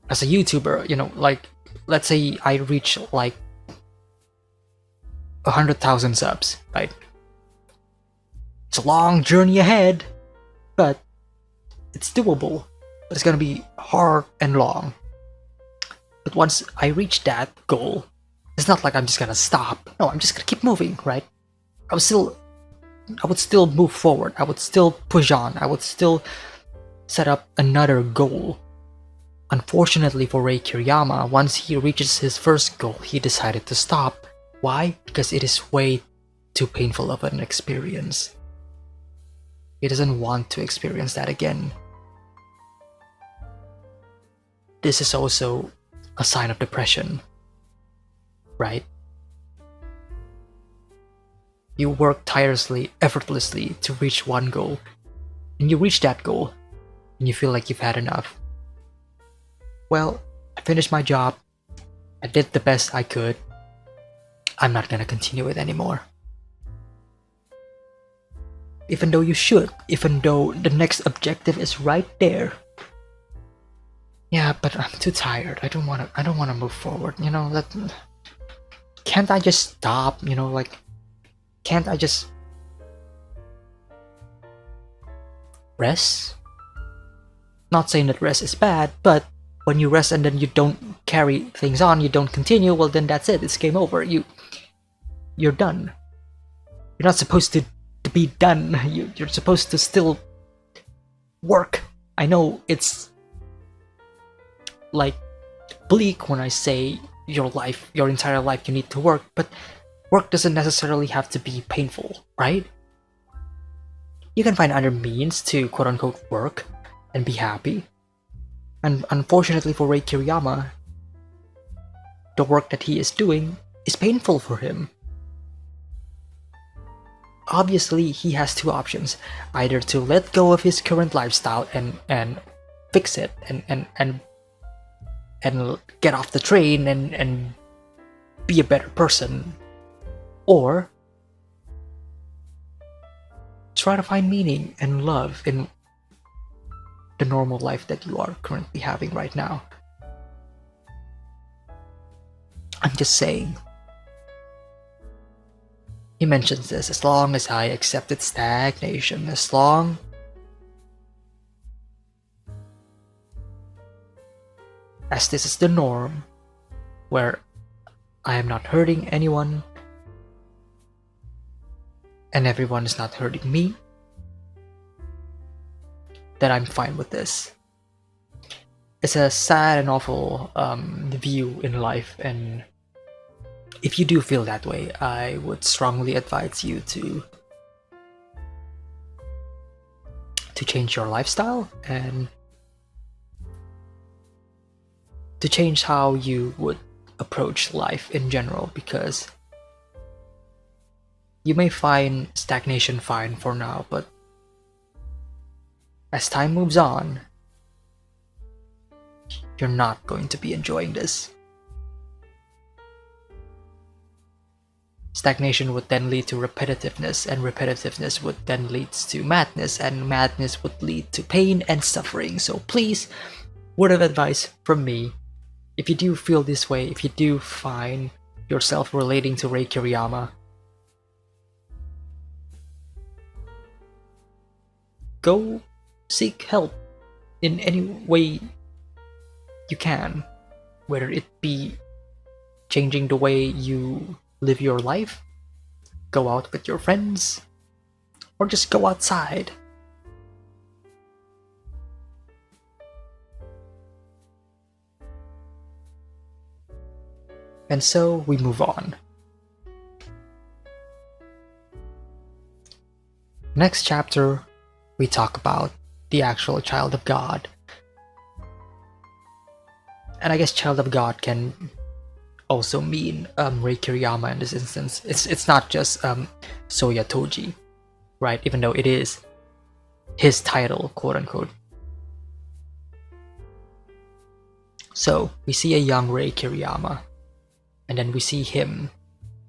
as a YouTuber, you know, like, let's say I reach like 100,000 subs, right? It's a long journey ahead, but it's doable. But it's gonna be hard and long. But once I reach that goal, it's not like I'm just gonna stop. No, I'm just gonna keep moving, right? I would still move forward. I would still push on. I would still set up another goal. Unfortunately for Rei Kiriyama, once he reaches his first goal, he decided to stop. Why? Because it is way too painful of an experience. He doesn't want to experience that again. This is also a sign of depression, right? You work tirelessly, effortlessly to reach one goal, and you reach that goal, and you feel like you've had enough. Well, I finished my job, I did the best I could, I'm not gonna continue it anymore. Even though you should, even though the next objective is right there. Yeah, but I'm too tired. I don't wanna move forward, you know, that can't I just stop, you know, like, can't I just rest? Not saying that rest is bad, but when you rest and then you don't carry things on, you don't continue, well then that's it, it's game over. You're done. You're not supposed to be done. You're supposed to still work. I know it's like bleak when I say your entire life you need to work, but work doesn't necessarily have to be painful, right? You can find other means to quote-unquote work and be happy. And unfortunately for Rei Kiriyama, the work that he is doing is painful for him. Obviously, he has two options: either to let go of his current lifestyle and fix it and get off the train and be a better person, or try to find meaning and love in the normal life that you are currently having right now. I'm just saying. He mentions this, as long as I accepted stagnation, as long as this is the norm, where I am not hurting anyone and everyone is not hurting me, then I'm fine with this. It's a sad and awful view in life, and if you do feel that way, I would strongly advise you to change your lifestyle and to change how you would approach life in general, because you may find stagnation fine for now, but as time moves on, you're not going to be enjoying this. Stagnation would then lead to repetitiveness, and repetitiveness would then lead to madness, and madness would lead to pain and suffering. So please, word of advice from me, if you do feel this way, if you do find yourself relating to Rei Kiriyama, go seek help in any way you can, whether it be changing the way you live your life, go out with your friends, or just go outside. And so we move on. Next chapter, we talk about the actual child of God. And I guess child of God can also mean Rei Kiriyama in this instance. It's not just Soya Toji, right? Even though it is his title, quote unquote. So we see a young Rei Kiriyama, and then we see him,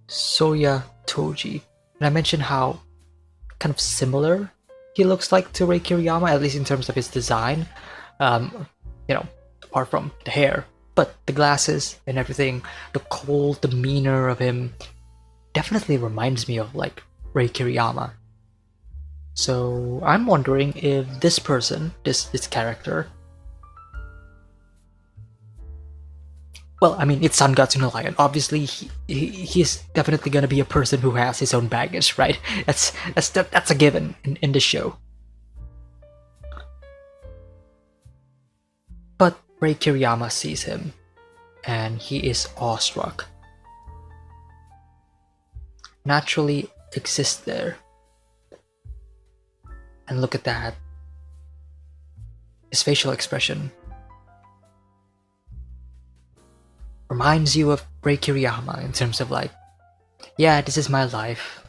Soya Toji. And I mentioned how kind of similar he looks like to Rei Kiriyama, at least in terms of his design. Apart from the hair, but the glasses and everything, the cold demeanor of him definitely reminds me of like Rei Kiriyama. So I'm wondering if this person, this character, well, I mean, it's Sangatsu no Lion. Obviously, he's definitely gonna be a person who has his own baggage, right? That's a given in this show. But Rei Kiriyama sees him, and he is awestruck. Naturally exists there. And look at that. His facial expression reminds you of Rei Kiriyama in terms of like, yeah, this is my life.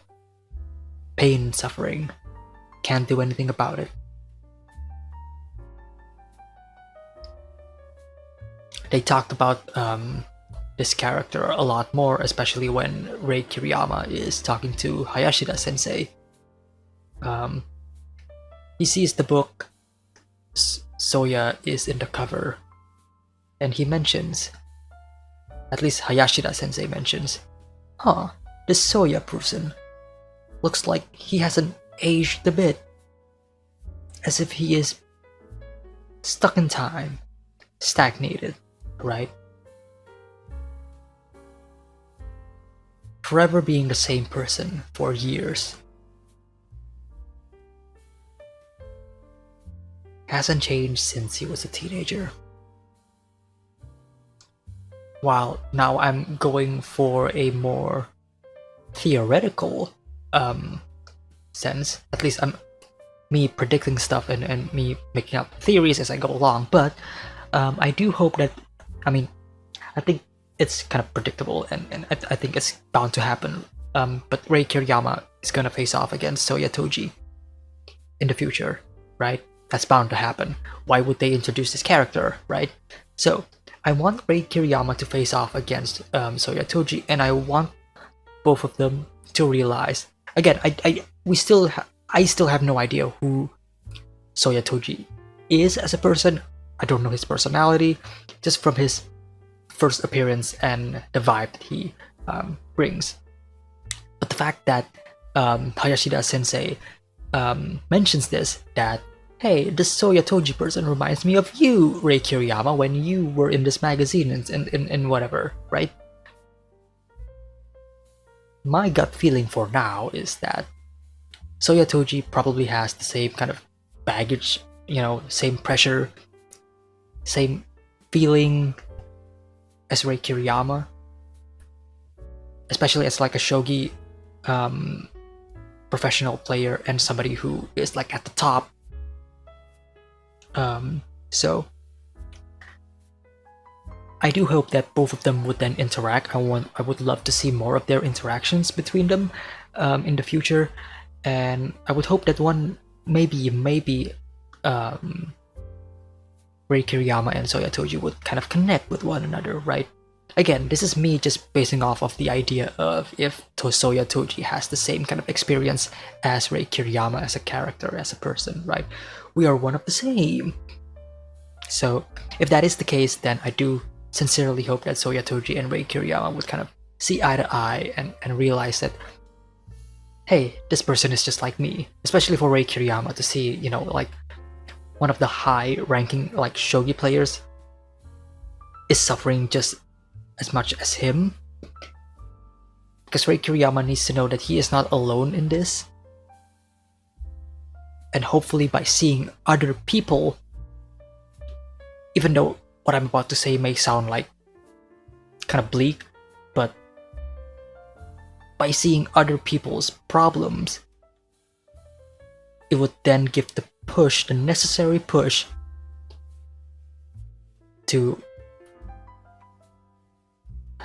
Pain, suffering. Can't do anything about it. They talked about this character a lot more, especially when Rei Kiriyama is talking to Hayashida sensei. He sees the book, Soya is in the cover, and he mentions, at least Hayashida sensei mentions, this Soya person looks like he hasn't aged a bit, as if he is stuck in time, stagnated, right? Forever being the same person for years. Hasn't changed since he was a teenager. While now I'm going for a more theoretical sense, at least I'm me predicting stuff and me making up theories as I go along, but I do hope that, I think it's kind of predictable and I think it's bound to happen, but Rei Kiriyama is gonna face off against Soya Toji in the future, right? That's bound to happen. Why would they introduce this character, right? So I want Rei Kiriyama to face off against Soya Toji, and I want both of them to realize, again, we still I still have no idea who Soyatoji is as a person. I don't know his personality, just from his first appearance and the vibe that he brings. But the fact that Hayashida Sensei mentions this, that hey, this Soyatoji person reminds me of you, Rei Kiriyama, when you were in this magazine and whatever, right? My gut feeling for now is that Soyatoji probably has the same kind of baggage, same pressure, same feeling as Rei Kiriyama, especially as like a shogi professional player and somebody who is like at the top. So I do hope that both of them would then interact. I would love to see more of their interactions between them in the future, and I would hope that one maybe Rei Kiriyama and Soyatoji would kind of connect with one another, right? Again, this is me just basing off of the idea of if Soyatoji has the same kind of experience as Rei Kiriyama as a character, as a person, right? We are one of the same. So if that is the case, then I do sincerely hope that Soyatoji and Rei Kiriyama would kind of see eye to eye and realize that, hey, this person is just like me. Especially for Rei Kiriyama to see, like one of the high-ranking like shogi players is suffering just as much as him. Because Rei Kiriyama needs to know that he is not alone in this. And hopefully by seeing other people, even though what I'm about to say may sound like kind of bleak, but by seeing other people's problems, it would then give the necessary push to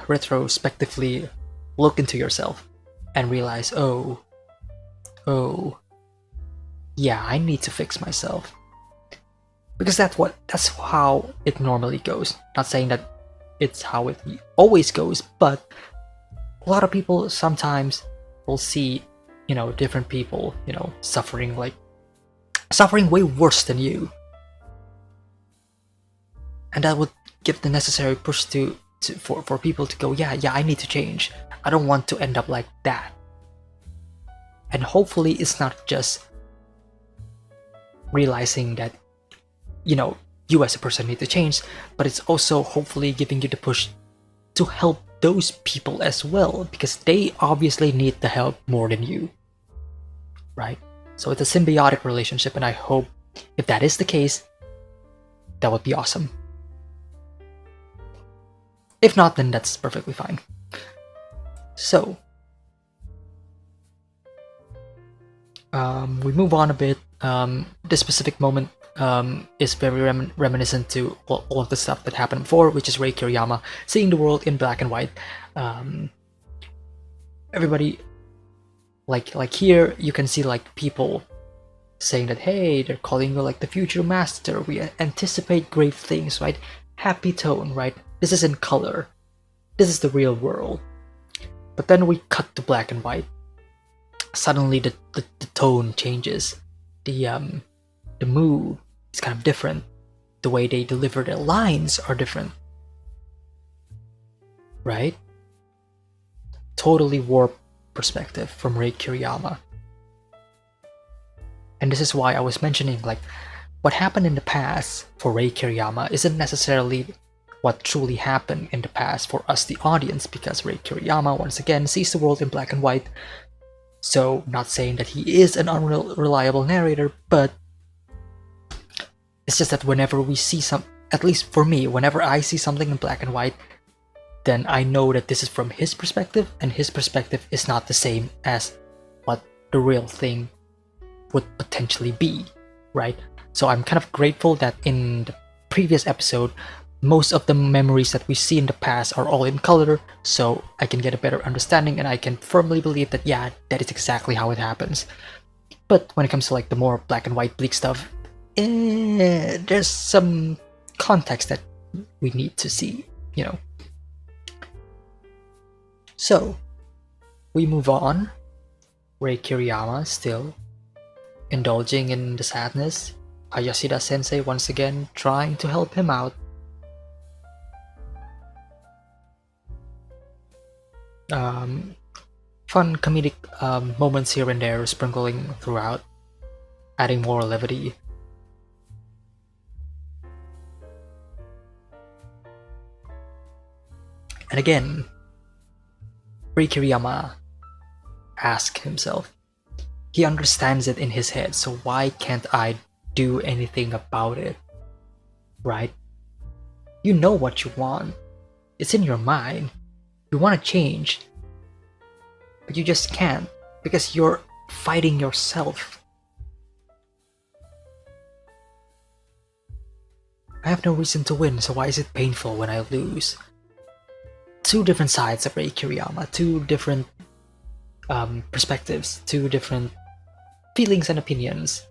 retrospectively look into yourself and realize, oh, yeah, I need to fix myself. Because that's how it normally goes. Not saying that it's how it always goes, but a lot of people sometimes will see, different people, suffering way worse than you. And that would give the necessary push for people to go, yeah, I need to change. I don't want to end up like that. And hopefully it's not just realizing that, you as a person need to change, but it's also hopefully giving you the push to help those people as well, because they obviously need the help more than you, right? So it's a symbiotic relationship, and I hope if that is the case, that would be awesome. If not, then that's perfectly fine. So we move on a bit. This specific moment is very reminiscent to all of the stuff that happened before, which is Rei Kiriyama seeing the world in black and white. Everybody, like here, you can see like people saying that, hey, they're calling you like the future master. We anticipate great things, right? Happy tone, right? This is in color. This is the real world. But then we cut to black and white. Suddenly the tone changes. The mood is kind of different. The way they deliver their lines are different. Right? Totally warped perspective from Rei Kiriyama. And this is why I was mentioning, like, what happened in the past for Rei Kiriyama isn't necessarily what truly happened in the past for us, the audience, because Rei Kiriyama, once again, sees the world in black and white. So, not saying that he is an unreliable narrator, but it's just that whenever we see at least for me, whenever I see something in black and white, then I know that this is from his perspective, and his perspective is not the same as what the real thing would potentially be, right? So I'm kind of grateful that in the previous episode, most of the memories that we see in the past are all in color, so I can get a better understanding, and I can firmly believe that, yeah, that is exactly how it happens. But when it comes to like the more black and white bleak stuff, there's some context that we need to see, So, we move on. Rei Kiriyama still indulging in the sadness. Hayashida sensei once again trying to help him out. Fun comedic moments here and there sprinkling throughout, adding more levity. And again, Rei Kiriyama asks himself, he understands it in his head, so why can't I do anything about it? Right? You know what you want. It's in your mind. You want to change. But you just can't, because you're fighting yourself. I have no reason to win, so why is it painful when I lose? Two different sides of Rei Kiriyama, two different perspectives, two different feelings and opinions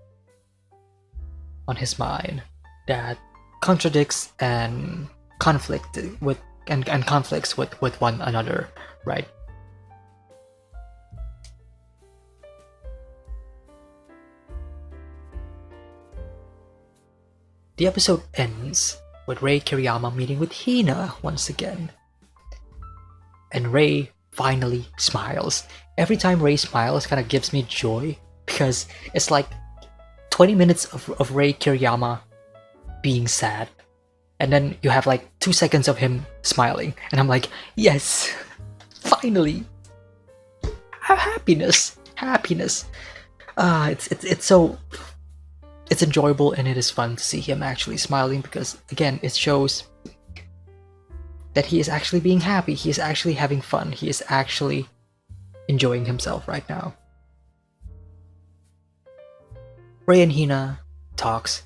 on his mind that contradicts and conflicts with one another, right? The episode ends with Rei Kiriyama meeting with Hina once again. And Rei finally smiles. Every time Rei smiles kind of gives me joy, because it's like 20 minutes of Rei Kiriyama being sad, and then you have like 2 seconds of him smiling, and I'm like, yes, finally, happiness. It's enjoyable, and it is fun to see him actually smiling, because again, it shows that he is actually being happy, he is actually having fun, he is actually enjoying himself right now. Rei and Hina talks,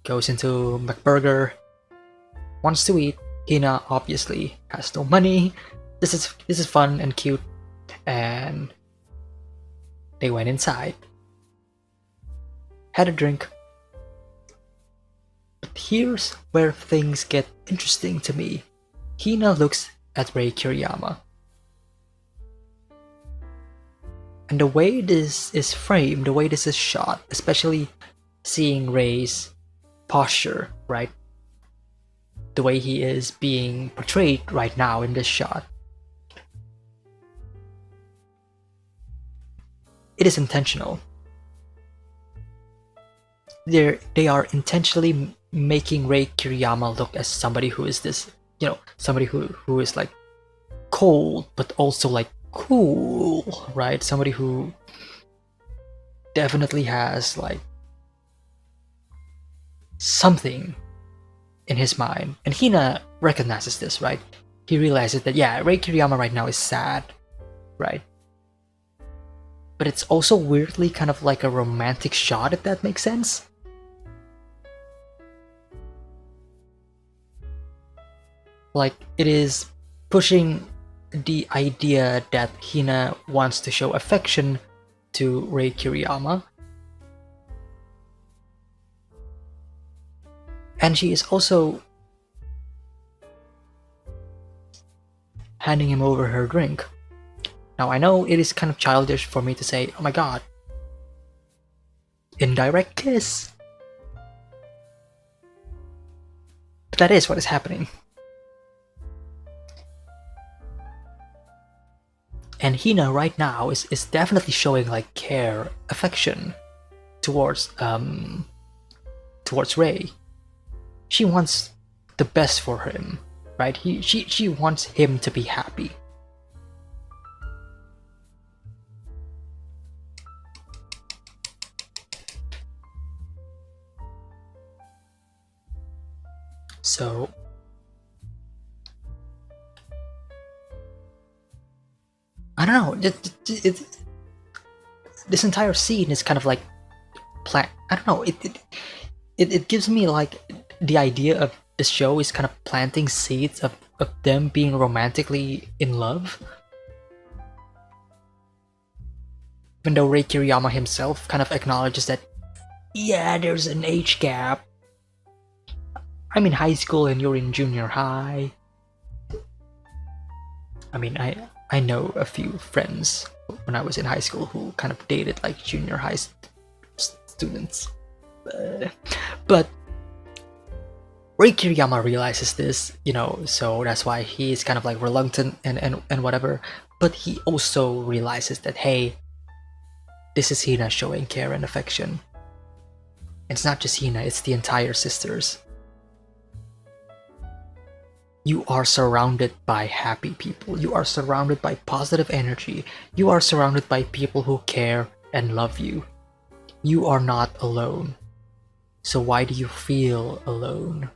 goes into McBurger, wants to eat. Hina obviously has no money. This is fun and cute, and they went inside, had a drink. But here's where things get interesting to me. Hina looks at Rei Kiriyama, and the way this is framed, the way this is shot, especially seeing Rei's posture, right? The way he is being portrayed right now in this shot. It is intentional. They are intentionally making Rei Kiriyama look as somebody who is this, somebody who is like cold but also like cool, right? Somebody who definitely has like something in his mind. And Hina recognizes this, right? He realizes that, yeah, Rei Kiriyama right now is sad, right? But it's also weirdly kind of like a romantic shot, if that makes sense. Like, it is pushing the idea that Hina wants to show affection to Rei Kiriyama. And she is also handing him over her drink. Now, I know it is kind of childish for me to say, oh my god, indirect kiss. But that is what is happening. And Hina right now is definitely showing like care, affection towards Rei. She wants the best for him, right? She wants him to be happy. So I don't know. This entire scene is kind of like I don't know. It gives me like the idea of the show is kind of planting seeds of them being romantically in love. Even though Rei Kiriyama himself kind of acknowledges that, yeah, there's an age gap. I'm in high school and you're in junior high. I mean, I know a few friends when I was in high school who kind of dated like junior high students. But Rei Kiriyama realizes this, so that's why he's kind of like reluctant and whatever. But he also realizes that, hey, this is Hina showing care and affection. It's not just Hina, it's the entire sisters. You are surrounded by happy people. You are surrounded by positive energy. You are surrounded by people who care and love you. You are not alone. So why do you feel alone?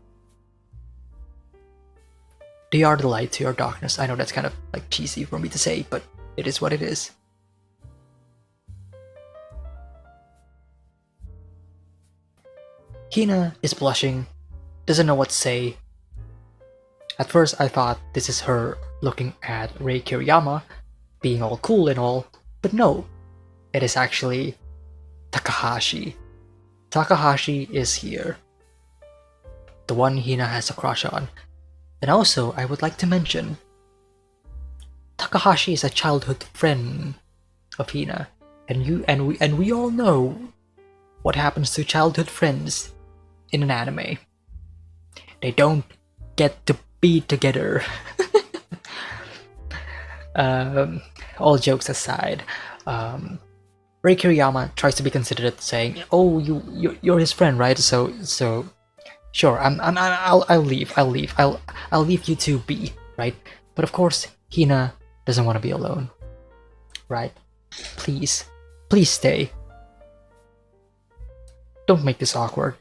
They are the light to your darkness. I know that's kind of like cheesy for me to say, but it is what it is. Hina is blushing, doesn't know what to say. At first I thought this is her looking at Rei Kiriyama, being all cool and all, but no, it is actually Takahashi. Takahashi is here. The one Hina has a crush on. And also, I would like to mention, Takahashi is a childhood friend of Hina, and we all know what happens to childhood friends in an anime. They don't get to be together. All jokes aside, Rei Kiriyama tries to be considerate, saying, "Oh, you're his friend, right? So sure, I'll leave. I'll leave you two be, right?" But of course, Hina doesn't want to be alone, right? Please stay. Don't make this awkward.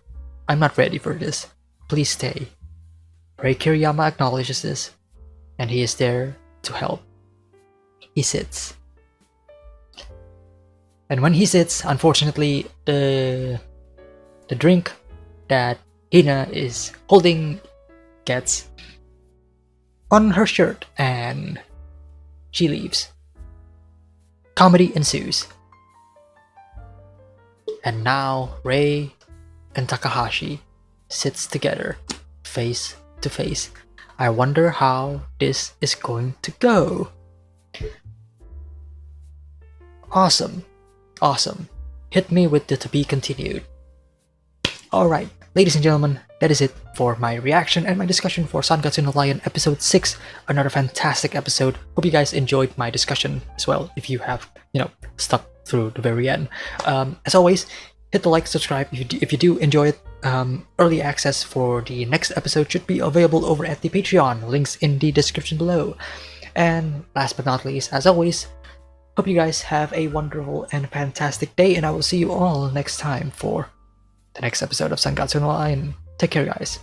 I'm not ready for this. Please stay. Rei Kiriyama acknowledges this, and he is there to help. He sits. And when he sits, unfortunately, the drink that Hina is holding gets on her shirt and she leaves. Comedy ensues. And now Rei and Takahashi sits together, face to face. I wonder how this is going to go. Awesome. Hit me with the to be continued. Alright, ladies and gentlemen, that is it for my reaction and my discussion for Sangatsu no Lion episode 6. Another fantastic episode. Hope you guys enjoyed my discussion as well, if you have, stuck through the very end. As always, hit the like, subscribe if you do enjoy it. Early access for the next episode should be available over at the Patreon. Links in the description below. And last but not least, as always, hope you guys have a wonderful and fantastic day, and I will see you all next time for the next episode of Sangatsu no Lion. Take care, guys.